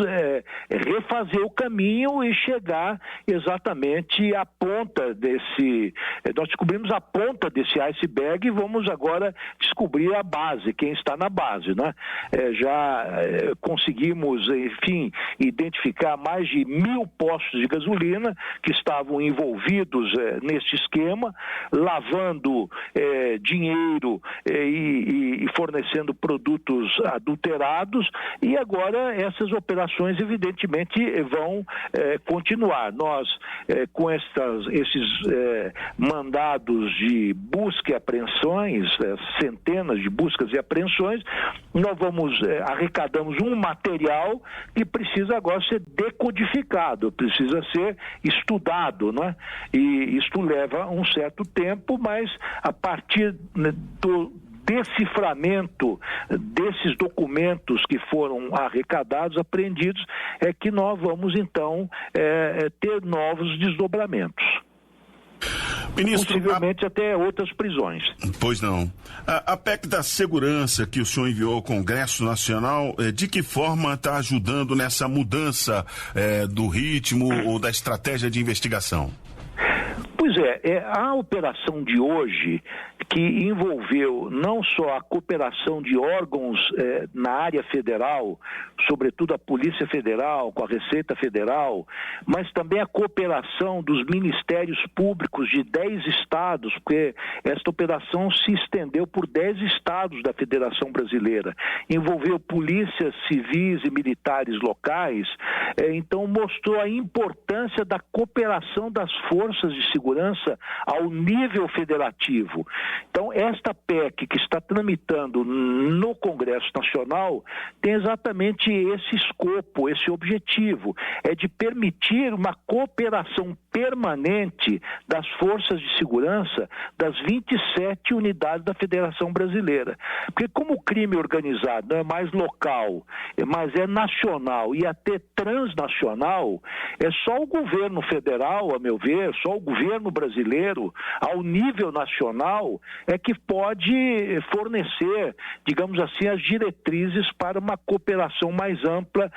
refazer o caminho e chegar exatamente à ponta desse... Nós descobrimos a ponta desse iceberg e vamos agora descobrir a base, quem está na base, né? Já conseguimos, enfim, identificar mais de 1.000 postos de gasolina que estavam envolvidos neste esquema, lavando dinheiro e fornecendo produtos adulterados, e agora essas operações evidentemente vão continuar. Nós, com esses mandados de busca e apreensões, centenas de buscas e apreensões, nós arrecadamos um material que precisa agora ser decodificado, precisa ser estudado, né? E isto leva um certo tempo, mas a partir do deciframento desses documentos que foram arrecadados, apreendidos, é que nós vamos então ter novos desdobramentos. Ministro, possivelmente até outras prisões. Pois não. A PEC da segurança que o senhor enviou ao Congresso Nacional, de que forma está ajudando nessa mudança do ritmo ou da estratégia de investigação? Pois a operação de hoje, que envolveu não só a cooperação de órgãos na área federal, sobretudo a Polícia Federal, com a Receita Federal, mas também a cooperação dos ministérios públicos de 10 estados, porque esta operação se estendeu por 10 estados da Federação Brasileira, envolveu polícias civis e militares locais, então mostrou a importância da cooperação das forças de segurança ao nível federativo. Então, esta PEC que está tramitando no Congresso Nacional tem exatamente esse escopo, esse objetivo, é de permitir uma cooperação permanente das forças de segurança das 27 unidades da Federação Brasileira. Porque como o crime organizado não é mais local, mas é nacional e até transnacional, é só o governo federal, a meu ver, só o governo brasileiro, ao nível nacional, é que pode fornecer, digamos assim, as diretrizes para uma cooperação mais ampla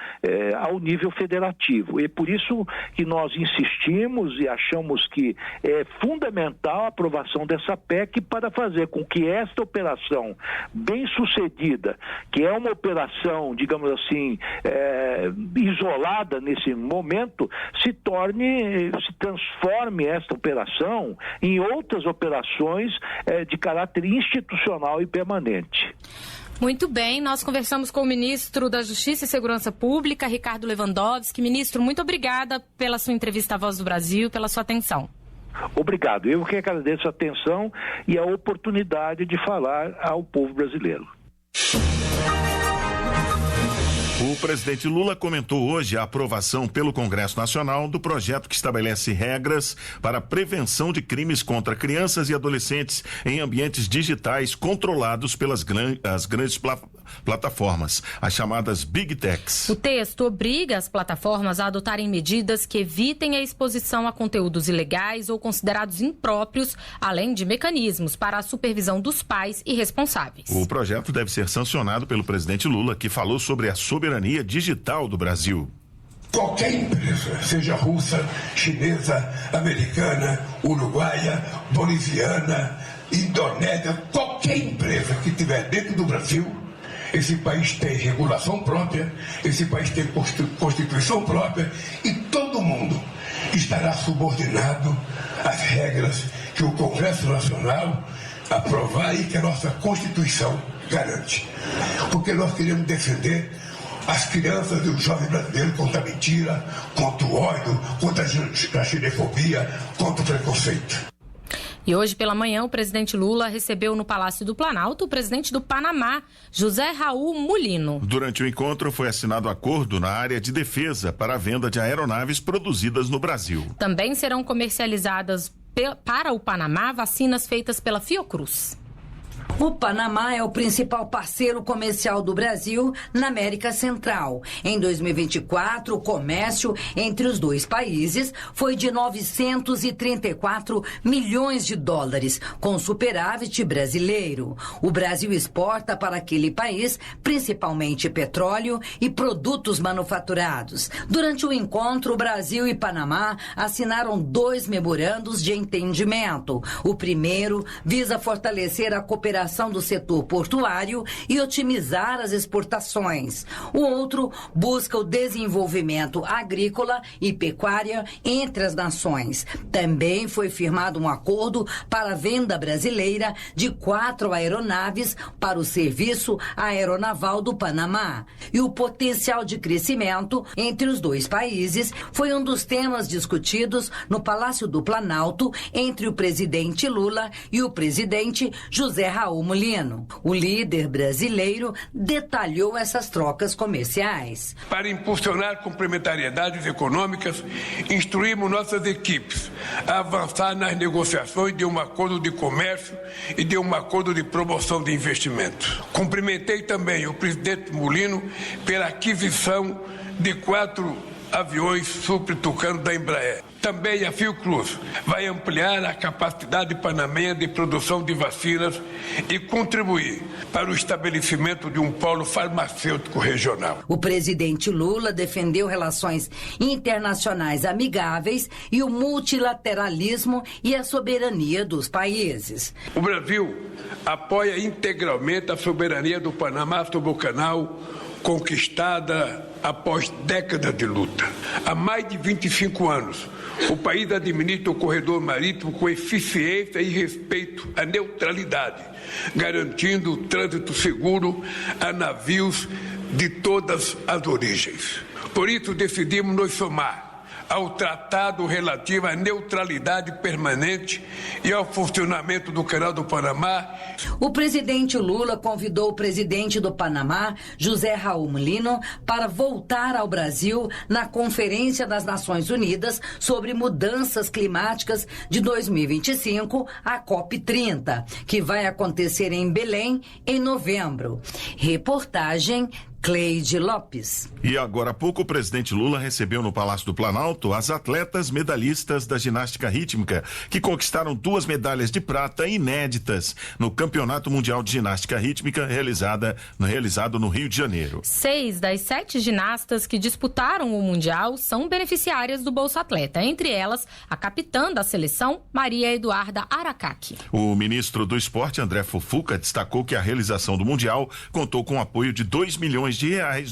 ao nível federativo. E por isso que nós insistimos e achamos que é fundamental a aprovação dessa PEC para fazer com que esta operação bem sucedida, que é uma operação, digamos assim, isolada nesse momento, se transforme esta operação em outras operações de caráter institucional e permanente. Muito bem, nós conversamos com o ministro da Justiça e Segurança Pública, Ricardo Lewandowski. Ministro, muito obrigada pela sua entrevista à Voz do Brasil, pela sua atenção. Obrigado. Eu que agradeço a atenção e a oportunidade de falar ao povo brasileiro. O presidente Lula comentou hoje a aprovação pelo Congresso Nacional do projeto que estabelece regras para a prevenção de crimes contra crianças e adolescentes em ambientes digitais controlados pelas grandes plataformas, as chamadas Big Techs. O texto obriga as plataformas a adotarem medidas que evitem a exposição a conteúdos ilegais ou considerados impróprios, além de mecanismos para a supervisão dos pais e responsáveis. O projeto deve ser sancionado pelo presidente Lula, que falou sobre a soberania digital do Brasil. Qualquer empresa, seja russa, chinesa, americana, uruguaia, boliviana, indonésia, qualquer empresa que estiver dentro do Brasil, esse país tem regulação própria, esse país tem constituição própria e todo mundo estará subordinado às regras que o Congresso Nacional aprovar e que a nossa Constituição garante. Porque nós queremos defender as crianças e os jovens brasileiros contra a mentira, contra o ódio, contra a xenofobia, contra o preconceito. E hoje pela manhã o presidente Lula recebeu no Palácio do Planalto o presidente do Panamá, José Raul Mulino. Durante o encontro foi assinado acordo na área de defesa para a venda de aeronaves produzidas no Brasil. Também serão comercializadas para o Panamá vacinas feitas pela Fiocruz. O Panamá é o principal parceiro comercial do Brasil na América Central. Em 2024, o comércio entre os dois países foi de 934 milhões de dólares, com superávit brasileiro. O Brasil exporta para aquele país principalmente petróleo e produtos manufaturados. Durante o encontro, o Brasil e Panamá assinaram 2 memorandos de entendimento. O primeiro visa fortalecer a cooperação do setor portuário e otimizar as exportações. O outro busca o desenvolvimento agrícola e pecuária entre as nações. Também foi firmado um acordo para a venda brasileira de 4 aeronaves para o Serviço Aeronaval do Panamá. E o potencial de crescimento entre os dois países foi um dos temas discutidos no Palácio do Planalto entre o presidente Lula e o presidente José Raul Mulino. O líder brasileiro detalhou essas trocas comerciais. Para impulsionar complementariedades econômicas, instruímos nossas equipes a avançar nas negociações de um acordo de comércio e de um acordo de promoção de investimentos. Cumprimentei também o presidente Mulino pela aquisição de 4 aviões Super Tucano da Embraer. Também a Fiocruz vai ampliar a capacidade panamenha de produção de vacinas e contribuir para o estabelecimento de um polo farmacêutico regional. O presidente Lula defendeu relações internacionais amigáveis e o multilateralismo e a soberania dos países. O Brasil apoia integralmente a soberania do Panamá sobre o canal, conquistada após décadas de luta. Há mais de 25 anos, o país administra o corredor marítimo com eficiência e respeito à neutralidade, garantindo o trânsito seguro a navios de todas as origens. Por isso, decidimos nos somar ao tratado relativo à neutralidade permanente e ao funcionamento do Canal do Panamá. O presidente Lula convidou o presidente do Panamá, José Raul Mulino, para voltar ao Brasil na Conferência das Nações Unidas sobre Mudanças Climáticas de 2025, a COP30, que vai acontecer em Belém em novembro. Reportagem Cleide Lopes. E agora há pouco o presidente Lula recebeu no Palácio do Planalto as atletas medalhistas da ginástica rítmica que conquistaram 2 medalhas de prata inéditas no Campeonato Mundial de Ginástica Rítmica realizado no Rio de Janeiro. 6 das 7 ginastas que disputaram o Mundial são beneficiárias do Bolsa Atleta, entre elas a capitã da seleção, Maria Eduarda Aracaki. O ministro do Esporte, André Fufuca, destacou que a realização do Mundial contou com o apoio de R$2 milhões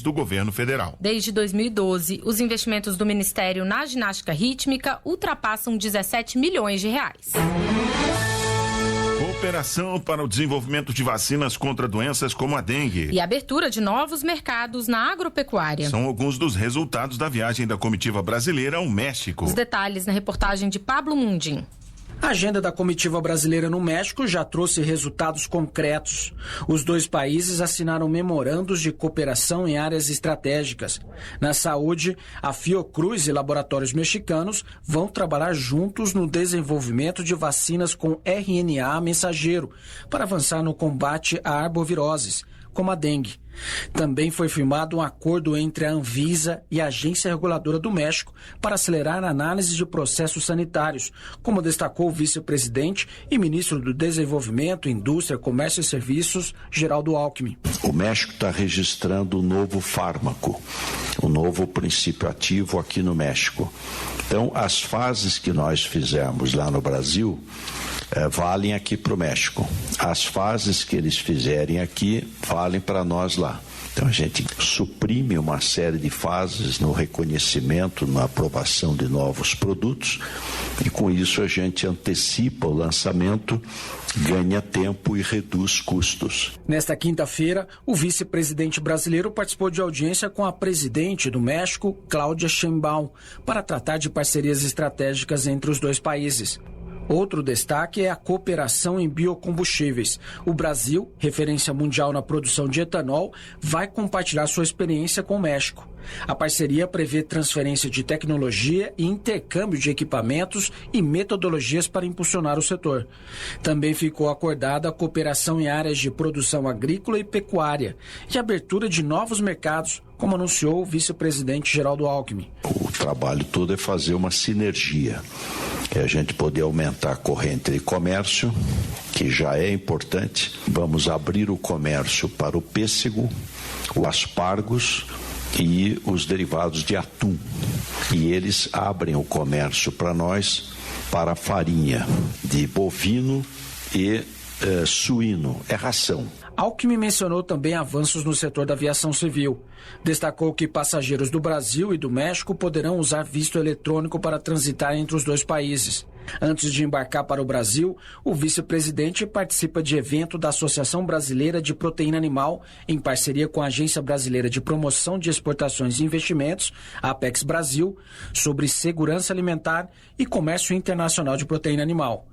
do governo federal. Desde 2012, os investimentos do Ministério na ginástica rítmica ultrapassam R$17 milhões. Cooperação para o desenvolvimento de vacinas contra doenças como a dengue. E abertura de novos mercados na agropecuária. São alguns dos resultados da viagem da comitiva brasileira ao México. Os detalhes na reportagem de Pablo Mundim. A agenda da comitiva brasileira no México já trouxe resultados concretos. Os dois países assinaram memorandos de cooperação em áreas estratégicas. Na saúde, a Fiocruz e laboratórios mexicanos vão trabalhar juntos no desenvolvimento de vacinas com RNA mensageiro para avançar no combate a arboviroses, como a dengue. Também foi firmado um acordo entre a Anvisa e a Agência Reguladora do México para acelerar a análise de processos sanitários, como destacou o vice-presidente e ministro do Desenvolvimento, Indústria, Comércio e Serviços, Geraldo Alckmin. O México está registrando um novo fármaco, um novo princípio ativo aqui no México. Então, as fases que nós fizemos lá no Brasil valem aqui para o México. As fases que eles fizerem aqui valem para nós lá. Então a gente suprime uma série de fases no reconhecimento, na aprovação de novos produtos e com isso a gente antecipa o lançamento, ganha tempo e reduz custos. Nesta quinta-feira, o vice-presidente brasileiro participou de audiência com a presidente do México, Cláudia Sheinbaum, para tratar de parcerias estratégicas entre os dois países. Outro destaque é a cooperação em biocombustíveis. O Brasil, referência mundial na produção de etanol, vai compartilhar sua experiência com o México. A parceria prevê transferência de tecnologia e intercâmbio de equipamentos e metodologias para impulsionar o setor. Também ficou acordada a cooperação em áreas de produção agrícola e pecuária e abertura de novos mercados, como anunciou o vice-presidente Geraldo Alckmin. O trabalho todo é fazer uma sinergia. É a gente poder aumentar a corrente de comércio, que já é importante. Vamos abrir o comércio para o pêssego, o aspargos e os derivados de atum. E eles abrem o comércio para nós para a farinha de bovino e suíno. É ração. Alckmin mencionou também avanços no setor da aviação civil. Destacou que passageiros do Brasil e do México poderão usar visto eletrônico para transitar entre os dois países. Antes de embarcar para o Brasil, o vice-presidente participa de evento da Associação Brasileira de Proteína Animal, em parceria com a Agência Brasileira de Promoção de Exportações e Investimentos, a Apex Brasil, sobre segurança alimentar e comércio internacional de proteína animal.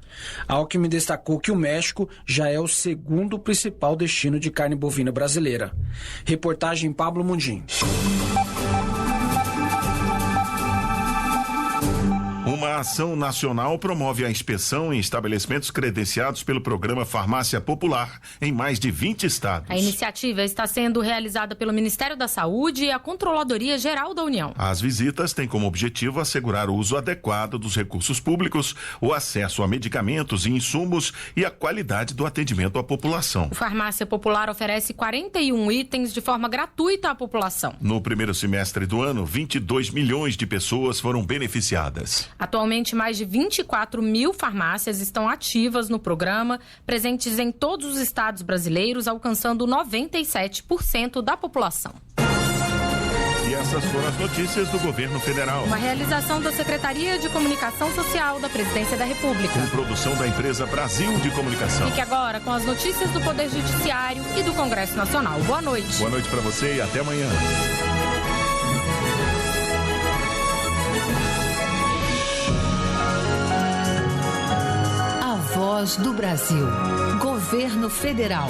Alckmin destacou que o México já é o segundo principal destino de carne bovina brasileira. Reportagem Pablo Mundim. Uma ação nacional promove a inspeção em estabelecimentos credenciados pelo programa Farmácia Popular em mais de 20 estados. A iniciativa está sendo realizada pelo Ministério da Saúde e a Controladoria Geral da União. As visitas têm como objetivo assegurar o uso adequado dos recursos públicos, o acesso a medicamentos e insumos e a qualidade do atendimento à população. O Farmácia Popular oferece 41 itens de forma gratuita à população. No primeiro semestre do ano, 22 milhões de pessoas foram beneficiadas. Atualmente, mais de 24 mil farmácias estão ativas no programa, presentes em todos os estados brasileiros, alcançando 97% da população. E essas foram as notícias do governo federal. Uma realização da Secretaria de Comunicação Social da Presidência da República. Com produção da empresa Brasil de Comunicação. Fique agora com as notícias do Poder Judiciário e do Congresso Nacional. Boa noite. Boa noite para você e até amanhã. Voz do Brasil. Governo Federal.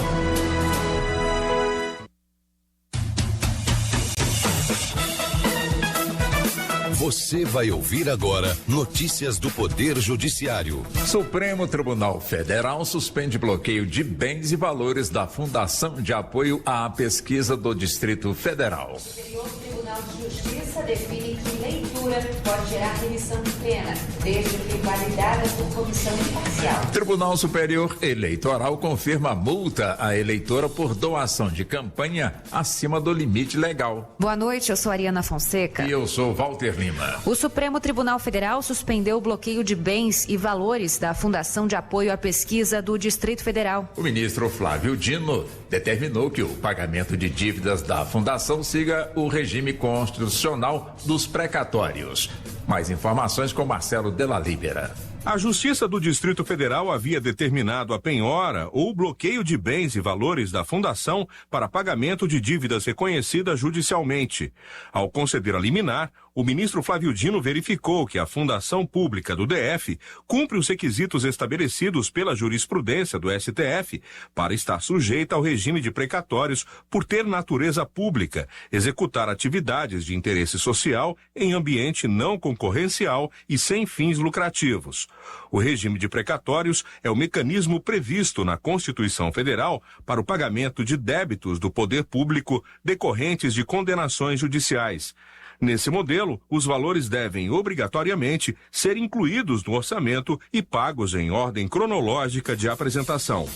Você vai ouvir agora notícias do Poder Judiciário. Supremo Tribunal Federal suspende bloqueio de bens e valores da Fundação de Apoio à Pesquisa do Distrito Federal. O Superior Tribunal de Justiça define que leitura pode gerar remissão de pena, desde que validada por comissão imparcial. Tribunal Superior Eleitoral confirma multa à eleitora por doação de campanha acima do limite legal. Boa noite, eu sou Ariana Fonseca. E eu sou Walter Lima. O Supremo Tribunal Federal suspendeu o bloqueio de bens e valores da Fundação de Apoio à Pesquisa do Distrito Federal. O ministro Flávio Dino determinou que o pagamento de dívidas da Fundação siga o regime constitucional dos precatórios. Mais informações com Marcelo Della Libera. A Justiça do Distrito Federal havia determinado a penhora ou bloqueio de bens e valores da Fundação para pagamento de dívidas reconhecidas judicialmente. Ao conceder a liminar, o ministro Flávio Dino verificou que a Fundação Pública do DF cumpre os requisitos estabelecidos pela jurisprudência do STF para estar sujeita ao regime de precatórios por ter natureza pública, executar atividades de interesse social em ambiente não concorrencial e sem fins lucrativos. O regime de precatórios é o mecanismo previsto na Constituição Federal para o pagamento de débitos do poder público decorrentes de condenações judiciais. Nesse modelo, os valores devem obrigatoriamente ser incluídos no orçamento e pagos em ordem cronológica de apresentação.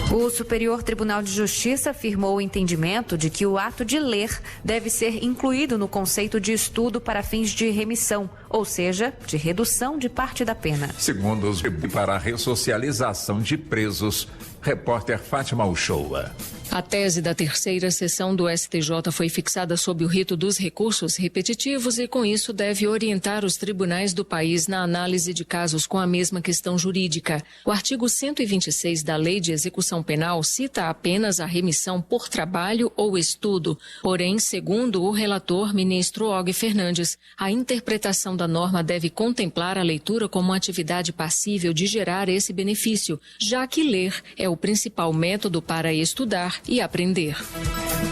O Superior Tribunal de Justiça afirmou o entendimento de que o ato de ler deve ser incluído no conceito de estudo para fins de remissão, ou seja, de redução de parte da pena. Segundo os para a ressocialização de presos, repórter Fátima Uchoa. A tese da terceira sessão do STJ foi fixada sob o rito dos recursos repetitivos e, com isso, deve orientar os tribunais do país na análise de casos com a mesma questão jurídica. O artigo 126 da Lei de Execução Penal cita apenas a remissão por trabalho ou estudo. Porém, segundo o relator, ministro Og Fernandes, a interpretação da norma deve contemplar a leitura como atividade passível de gerar esse benefício, já que ler é o principal método para estudar e aprender.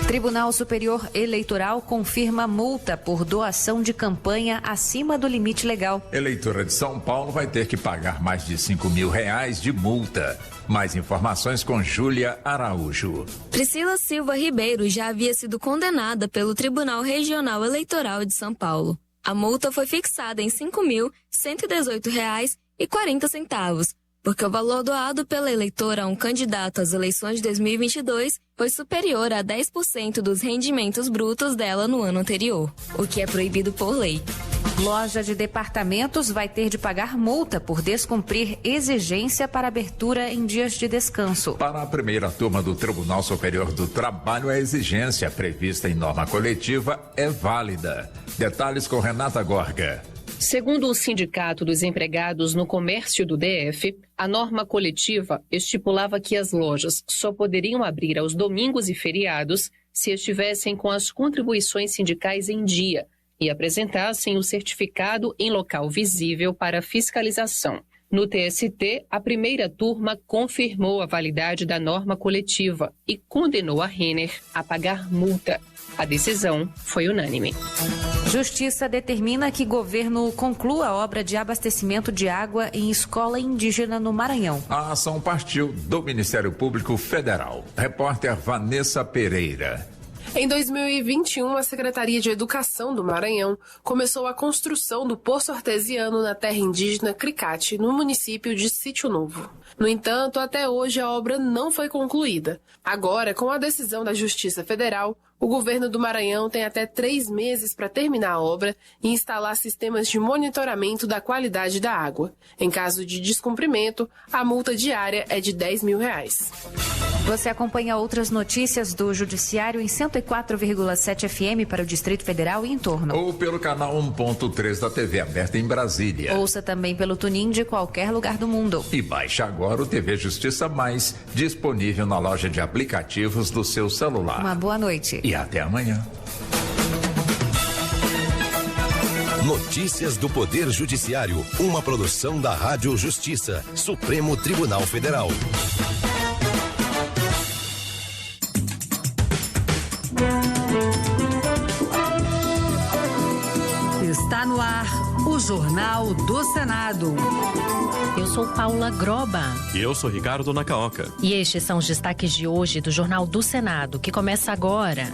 Tribunal Superior Eleitoral confirma multa por doação de campanha acima do limite legal. Eleitora de São Paulo vai ter que pagar mais de R$5 mil de multa. Mais informações com Júlia Araújo. Priscila Silva Ribeiro já havia sido condenada pelo Tribunal Regional Eleitoral de São Paulo. A multa foi fixada em R$ 5.118,40, porque o valor doado pela eleitora a um candidato às eleições de 2022 foi superior a 10% dos rendimentos brutos dela no ano anterior, o que é proibido por lei. Loja de departamentos vai ter de pagar multa por descumprir exigência para abertura em dias de descanso. Para a primeira turma do Tribunal Superior do Trabalho, a exigência prevista em norma coletiva é válida. Detalhes com Renata Gorga. Segundo o Sindicato dos Empregados no Comércio do DF, a norma coletiva estipulava que as lojas só poderiam abrir aos domingos e feriados se estivessem com as contribuições sindicais em dia e apresentassem o certificado em local visível para fiscalização. No TST, a primeira turma confirmou a validade da norma coletiva e condenou a Renner a pagar multa. A decisão foi unânime. Justiça determina que governo conclua a obra de abastecimento de água em escola indígena no Maranhão. A ação partiu do Ministério Público Federal. Repórter Vanessa Pereira. Em 2021, a Secretaria de Educação do Maranhão começou a construção do poço artesiano na terra indígena Cricate, no município de Sítio Novo. No entanto, até hoje a obra não foi concluída. Agora, com a decisão da Justiça Federal, o governo do Maranhão tem até 3 meses para terminar a obra e instalar sistemas de monitoramento da qualidade da água. Em caso de descumprimento, a multa diária é de R$10 mil. Você acompanha outras notícias do Judiciário em 104,7 FM para o Distrito Federal e em torno. Ou pelo canal 1.3 da TV aberta em Brasília. Ouça também pelo TuneIn de qualquer lugar do mundo. E baixe agora o TV Justiça Mais, disponível na loja de aplicativos do seu celular. Uma boa noite. E até amanhã. Notícias do Poder Judiciário, uma produção da Rádio Justiça, Supremo Tribunal Federal. Está no ar o Jornal do Senado. Eu sou Paula Groba. E eu sou Ricardo Nacaoca. E estes são os destaques de hoje do Jornal do Senado, que começa agora.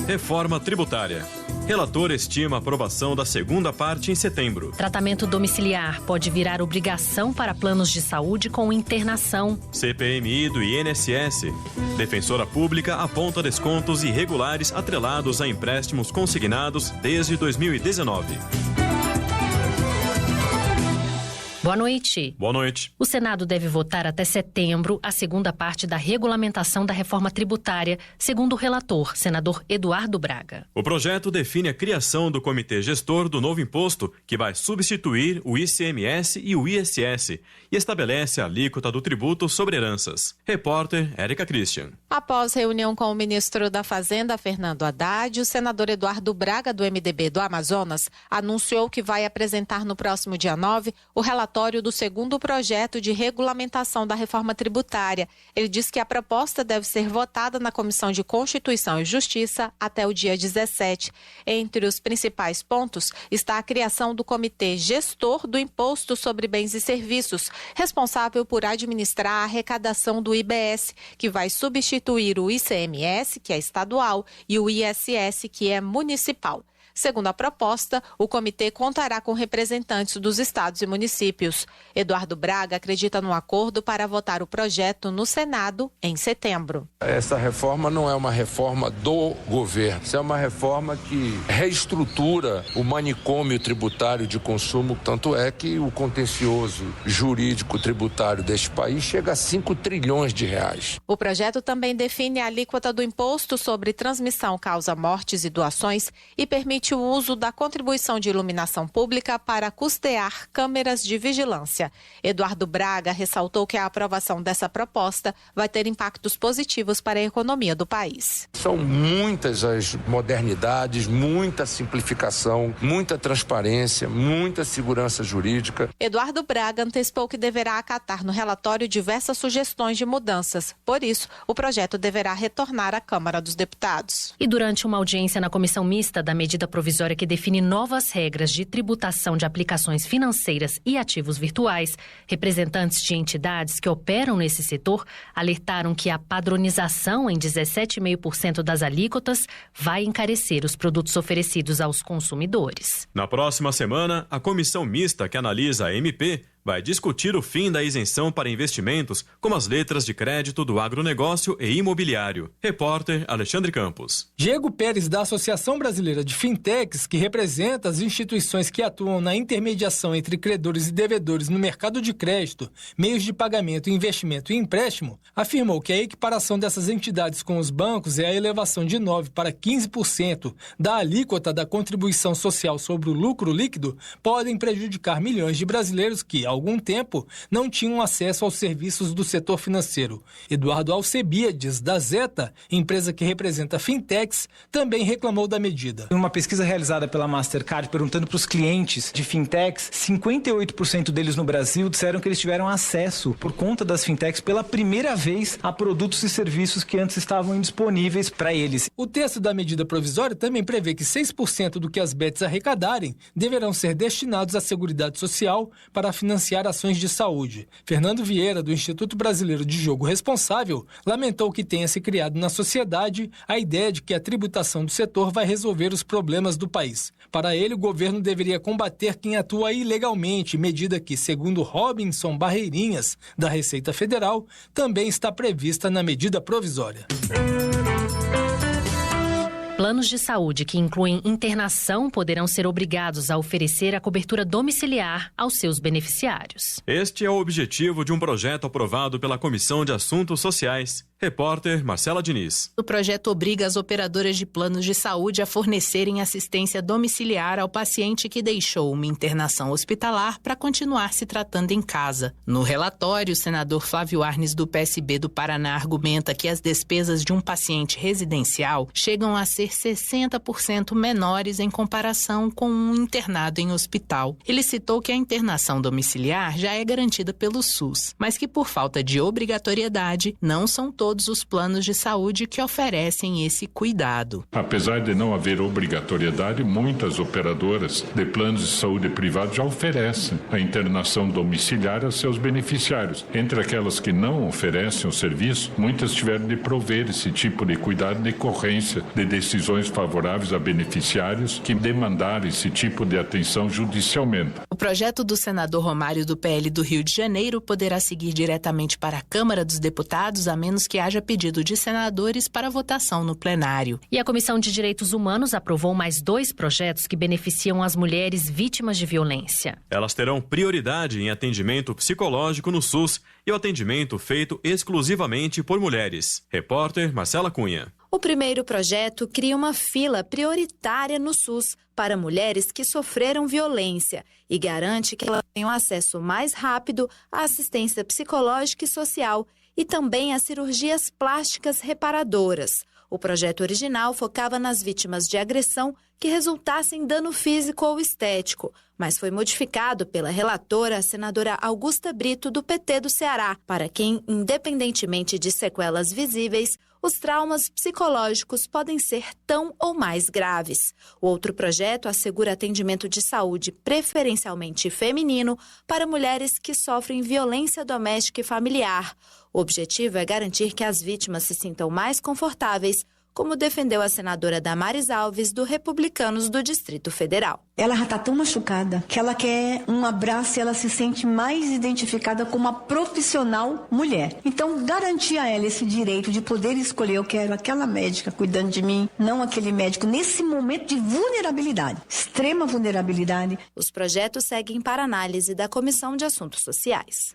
Reforma tributária. Relator estima a aprovação da segunda parte em setembro. Tratamento domiciliar pode virar obrigação para planos de saúde com internação. CPMI do INSS. Defensora Pública aponta descontos irregulares atrelados a empréstimos consignados desde 2019. Boa noite. Boa noite. O Senado deve votar até setembro a segunda parte da regulamentação da reforma tributária, segundo o relator, senador Eduardo Braga. O projeto define a criação do comitê gestor do novo imposto, que vai substituir o ICMS e o ISS, e estabelece a alíquota do tributo sobre heranças. Repórter Érica Christian. Após reunião com o ministro da Fazenda, Fernando Haddad, o senador Eduardo Braga, do MDB do Amazonas, anunciou que vai apresentar no próximo dia 9 o relatório do segundo projeto de regulamentação da reforma tributária. Ele diz que a proposta deve ser votada na Comissão de Constituição e Justiça até o dia 17. Entre os principais pontos está a criação do Comitê Gestor do Imposto sobre Bens e Serviços, responsável por administrar a arrecadação do IBS, que vai substituir o ICMS, que é estadual, e o ISS, que é municipal. Segundo a proposta, o comitê contará com representantes dos estados e municípios. Eduardo Braga acredita no acordo para votar o projeto no Senado em setembro. Essa reforma não é uma reforma do governo, isso é uma reforma que reestrutura o manicômio tributário de consumo, tanto é que o contencioso jurídico tributário deste país chega a 5 trilhões de reais. O projeto também define a alíquota do imposto sobre transmissão causa-mortes e doações e permite o uso da contribuição de iluminação pública para custear câmeras de vigilância. Eduardo Braga ressaltou que a aprovação dessa proposta vai ter impactos positivos para a economia do país. São muitas as modernidades, muita simplificação, muita transparência, muita segurança jurídica. Eduardo Braga antecipou que deverá acatar no relatório diversas sugestões de mudanças. Por isso, o projeto deverá retornar à Câmara dos Deputados. E durante uma audiência na comissão mista da medida provisória que define novas regras de tributação de aplicações financeiras e ativos virtuais, representantes de entidades que operam nesse setor alertaram que a padronização em 17,5% das alíquotas vai encarecer os produtos oferecidos aos consumidores. Na próxima semana, a comissão mista que analisa a MP vai discutir o fim da isenção para investimentos, como as letras de crédito do agronegócio e imobiliário. Repórter Alexandre Campos. Diego Pérez, da Associação Brasileira de Fintechs, que representa as instituições que atuam na intermediação entre credores e devedores no mercado de crédito, meios de pagamento, investimento e empréstimo, afirmou que a equiparação dessas entidades com os bancos e a elevação de 9% para 15% da alíquota da contribuição social sobre o lucro líquido podem prejudicar milhões de brasileiros que, há algum tempo, não tinham acesso aos serviços do setor financeiro. Eduardo Alcebiades, da Zeta, empresa que representa fintechs, também reclamou da medida. Em uma pesquisa realizada pela Mastercard, perguntando para os clientes de fintechs, 58% deles no Brasil disseram que eles tiveram acesso, por conta das fintechs, pela primeira vez a produtos e serviços que antes estavam indisponíveis para eles. O texto da medida provisória também prevê que 6% do que as bets arrecadarem deverão ser destinados à Seguridade Social para financiar ações de saúde. Fernando Vieira, do Instituto Brasileiro de Jogo Responsável, lamentou que tenha se criado na sociedade a ideia de que a tributação do setor vai resolver os problemas do país. Para ele, o governo deveria combater quem atua ilegalmente, medida que, segundo Robinson Barreirinhas, da Receita Federal, também está prevista na medida provisória. Planos de saúde que incluem internação poderão ser obrigados a oferecer a cobertura domiciliar aos seus beneficiários. Este é o objetivo de um projeto aprovado pela Comissão de Assuntos Sociais. Repórter Marcela Diniz. O projeto obriga as operadoras de planos de saúde a fornecerem assistência domiciliar ao paciente que deixou uma internação hospitalar para continuar se tratando em casa. No relatório, o senador Flávio Arnes, do PSB do Paraná, argumenta que as despesas de um paciente residencial chegam a ser 60% menores em comparação com um internado em hospital. Ele citou que a internação domiciliar já é garantida pelo SUS, mas que por falta de obrigatoriedade, não são todos os planos de saúde que oferecem esse cuidado. Apesar de não haver obrigatoriedade, muitas operadoras de planos de saúde privados já oferecem a internação domiciliar a seus beneficiários. Entre aquelas que não oferecem o serviço, muitas tiveram de prover esse tipo de cuidado em decorrência de decisões favoráveis a beneficiários que demandaram esse tipo de atenção judicialmente. O projeto do senador Romário, do PL do Rio de Janeiro, poderá seguir diretamente para a Câmara dos Deputados, a menos que haja pedido de senadores para votação no plenário. E a Comissão de Direitos Humanos aprovou mais 2 projetos que beneficiam as mulheres vítimas de violência. Elas terão prioridade em atendimento psicológico no SUS e o atendimento feito exclusivamente por mulheres. Repórter Marcela Cunha. O primeiro projeto cria uma fila prioritária no SUS para mulheres que sofreram violência e garante que elas tenham acesso mais rápido à assistência psicológica e social e também a cirurgias plásticas reparadoras. O projeto original focava nas vítimas de agressão que resultasse em dano físico ou estético, mas foi modificado pela relatora, a senadora Augusta Brito, do PT do Ceará, para quem, independentemente de sequelas visíveis, os traumas psicológicos podem ser tão ou mais graves. O outro projeto assegura atendimento de saúde preferencialmente feminino para mulheres que sofrem violência doméstica e familiar. O objetivo é garantir que as vítimas se sintam mais confortáveis como defendeu a senadora Damares Alves, do Republicanos do Distrito Federal. Ela já está tão machucada que ela quer um abraço e ela se sente mais identificada como uma profissional mulher. Então, garantir a ela esse direito de poder escolher, eu quero aquela médica cuidando de mim, não aquele médico, nesse momento de vulnerabilidade, extrema vulnerabilidade. Os projetos seguem para análise da Comissão de Assuntos Sociais.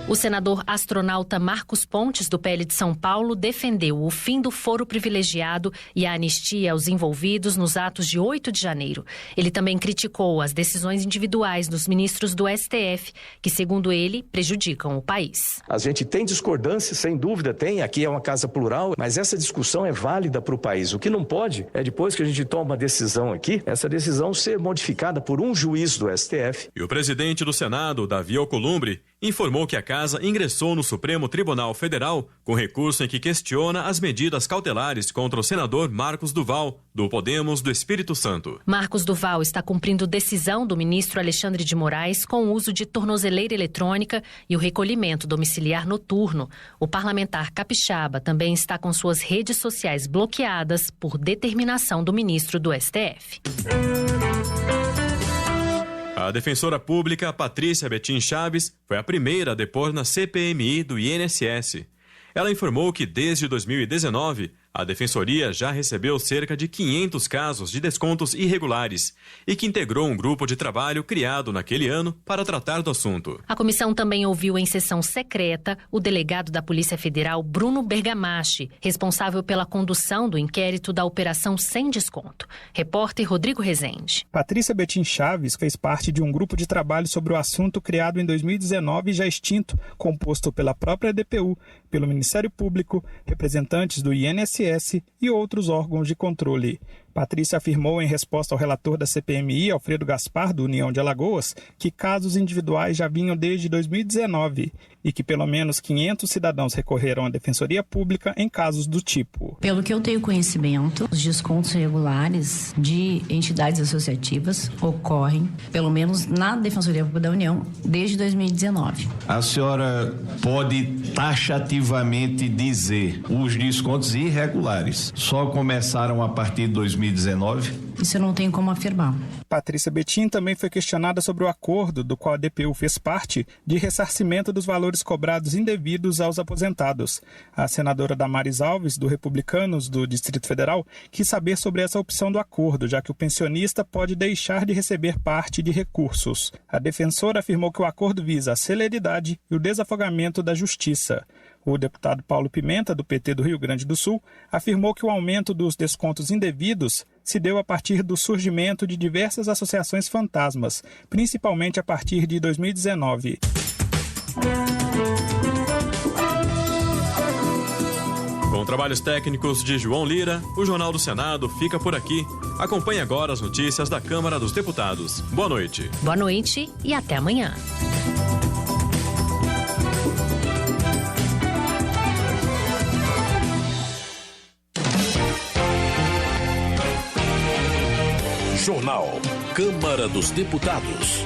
O senador astronauta Marcos Pontes, do PL de São Paulo, defendeu o fim do foro privilegiado e a anistia aos envolvidos nos atos de 8 de janeiro. Ele também criticou as decisões individuais dos ministros do STF, que, segundo ele, prejudicam o país. A gente tem discordância, sem dúvida tem, aqui é uma casa plural, mas essa discussão é válida para o país. O que não pode é, depois que a gente toma uma decisão aqui, essa decisão ser modificada por um juiz do STF. E o presidente do Senado, Davi Alcolumbre, informou que a casa ingressou no Supremo Tribunal Federal com recurso em que questiona as medidas cautelares contra o senador Marcos Duval, do Podemos do Espírito Santo. Marcos Duval está cumprindo decisão do ministro Alexandre de Moraes com o uso de tornozeleira eletrônica e o recolhimento domiciliar noturno. O parlamentar capixaba também está com suas redes sociais bloqueadas por determinação do ministro do STF. A defensora pública Patrícia Betim Chaves foi a primeira a depor na CPMI do INSS. Ela informou que desde 2019, a Defensoria já recebeu cerca de 500 casos de descontos irregulares e que integrou um grupo de trabalho criado naquele ano para tratar do assunto. A comissão também ouviu em sessão secreta o delegado da Polícia Federal, Bruno Bergamaschi, responsável pela condução do inquérito da Operação Sem Desconto. Repórter Rodrigo Rezende. Patrícia Betim Chaves fez parte de um grupo de trabalho sobre o assunto criado em 2019 e já extinto, composto pela própria DPU, pelo Ministério Público, representantes do INSS e outros órgãos de controle. Patrícia afirmou em resposta ao relator da CPMI, Alfredo Gaspar, do União de Alagoas, que casos individuais já vinham desde 2019 e que pelo menos 500 cidadãos recorreram à Defensoria Pública em casos do tipo. Pelo que eu tenho conhecimento, os descontos regulares de entidades associativas ocorrem, pelo menos na Defensoria Pública da União, desde 2019. A senhora pode taxativamente dizer os descontos irregulares só começaram a partir de 2019? Isso eu não tenho como afirmar. Patrícia Betim também foi questionada sobre o acordo do qual a DPU fez parte de ressarcimento dos valores cobrados indevidos aos aposentados. A senadora Damares Alves, do Republicanos do Distrito Federal, quis saber sobre essa opção do acordo, já que o pensionista pode deixar de receber parte de recursos. A defensora afirmou que o acordo visa a celeridade e o desafogamento da justiça. O deputado Paulo Pimenta, do PT do Rio Grande do Sul, afirmou que o aumento dos descontos indevidos se deu a partir do surgimento de diversas associações fantasmas, principalmente a partir de 2019. Com trabalhos técnicos de João Lira, o Jornal do Senado fica por aqui. Acompanhe agora as notícias da Câmara dos Deputados. Boa noite. Boa noite e até amanhã. Jornal. Câmara dos Deputados.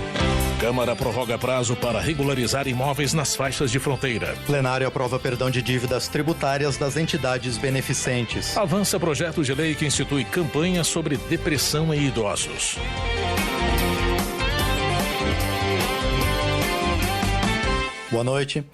Câmara prorroga prazo para regularizar imóveis nas faixas de fronteira. Plenário aprova perdão de dívidas tributárias das entidades beneficentes. Avança projeto de lei que institui campanha sobre depressão em idosos. Boa noite.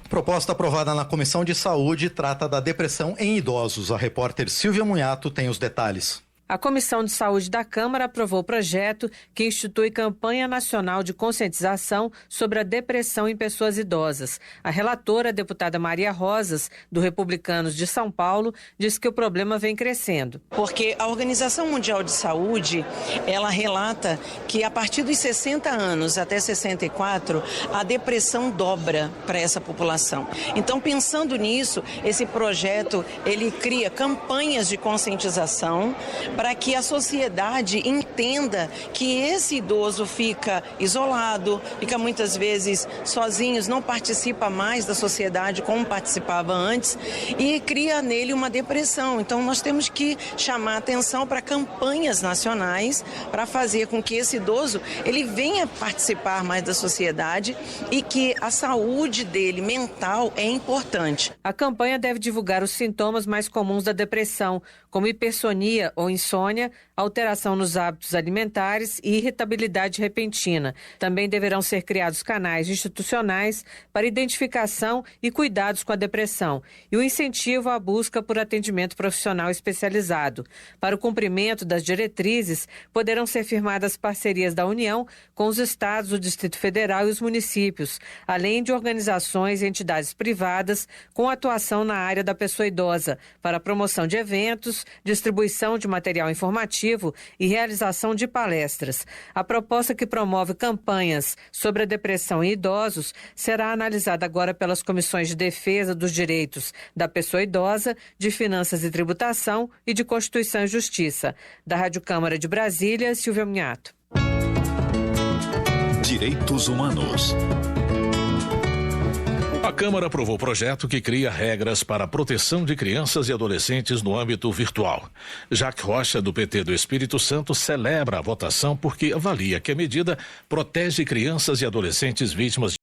Proposta aprovada na Comissão de Saúde trata da depressão em idosos. A repórter Silvia Munhato tem os detalhes. A Comissão de Saúde da Câmara aprovou o projeto que institui campanha nacional de conscientização sobre a depressão em pessoas idosas. A relatora, a deputada Maria Rosas, do Republicanos de São Paulo, disse que o problema vem crescendo. Porque a Organização Mundial de Saúde, ela relata que a partir dos 60 anos até 64, a depressão dobra para essa população. Então, pensando nisso, esse projeto, ele cria campanhas de conscientização, para que a sociedade entenda que esse idoso fica isolado, fica muitas vezes sozinho, não participa mais da sociedade como participava antes e cria nele uma depressão. Então nós temos que chamar atenção para campanhas nacionais para fazer com que esse idoso ele venha participar mais da sociedade e que a saúde dele mental é importante. A campanha deve divulgar os sintomas mais comuns da depressão, como hipersonia ou insônia, alteração nos hábitos alimentares e irritabilidade repentina. Também deverão ser criados canais institucionais para identificação e cuidados com a depressão e o incentivo à busca por atendimento profissional especializado. Para o cumprimento das diretrizes, poderão ser firmadas parcerias da União com os estados, o Distrito Federal e os municípios, além de organizações e entidades privadas com atuação na área da pessoa idosa, para a promoção de eventos, distribuição de material informativo e realização de palestras. A proposta que promove campanhas sobre a depressão em idosos será analisada agora pelas comissões de defesa dos direitos da pessoa idosa, de finanças e tributação e de Constituição e Justiça. Da Rádio Câmara de Brasília, Silvia Munhato. Direitos Humanos. A Câmara aprovou o projeto que cria regras para a proteção de crianças e adolescentes no âmbito virtual. Jacques Rocha, do PT do Espírito Santo, celebra a votação porque avalia que a medida protege crianças e adolescentes vítimas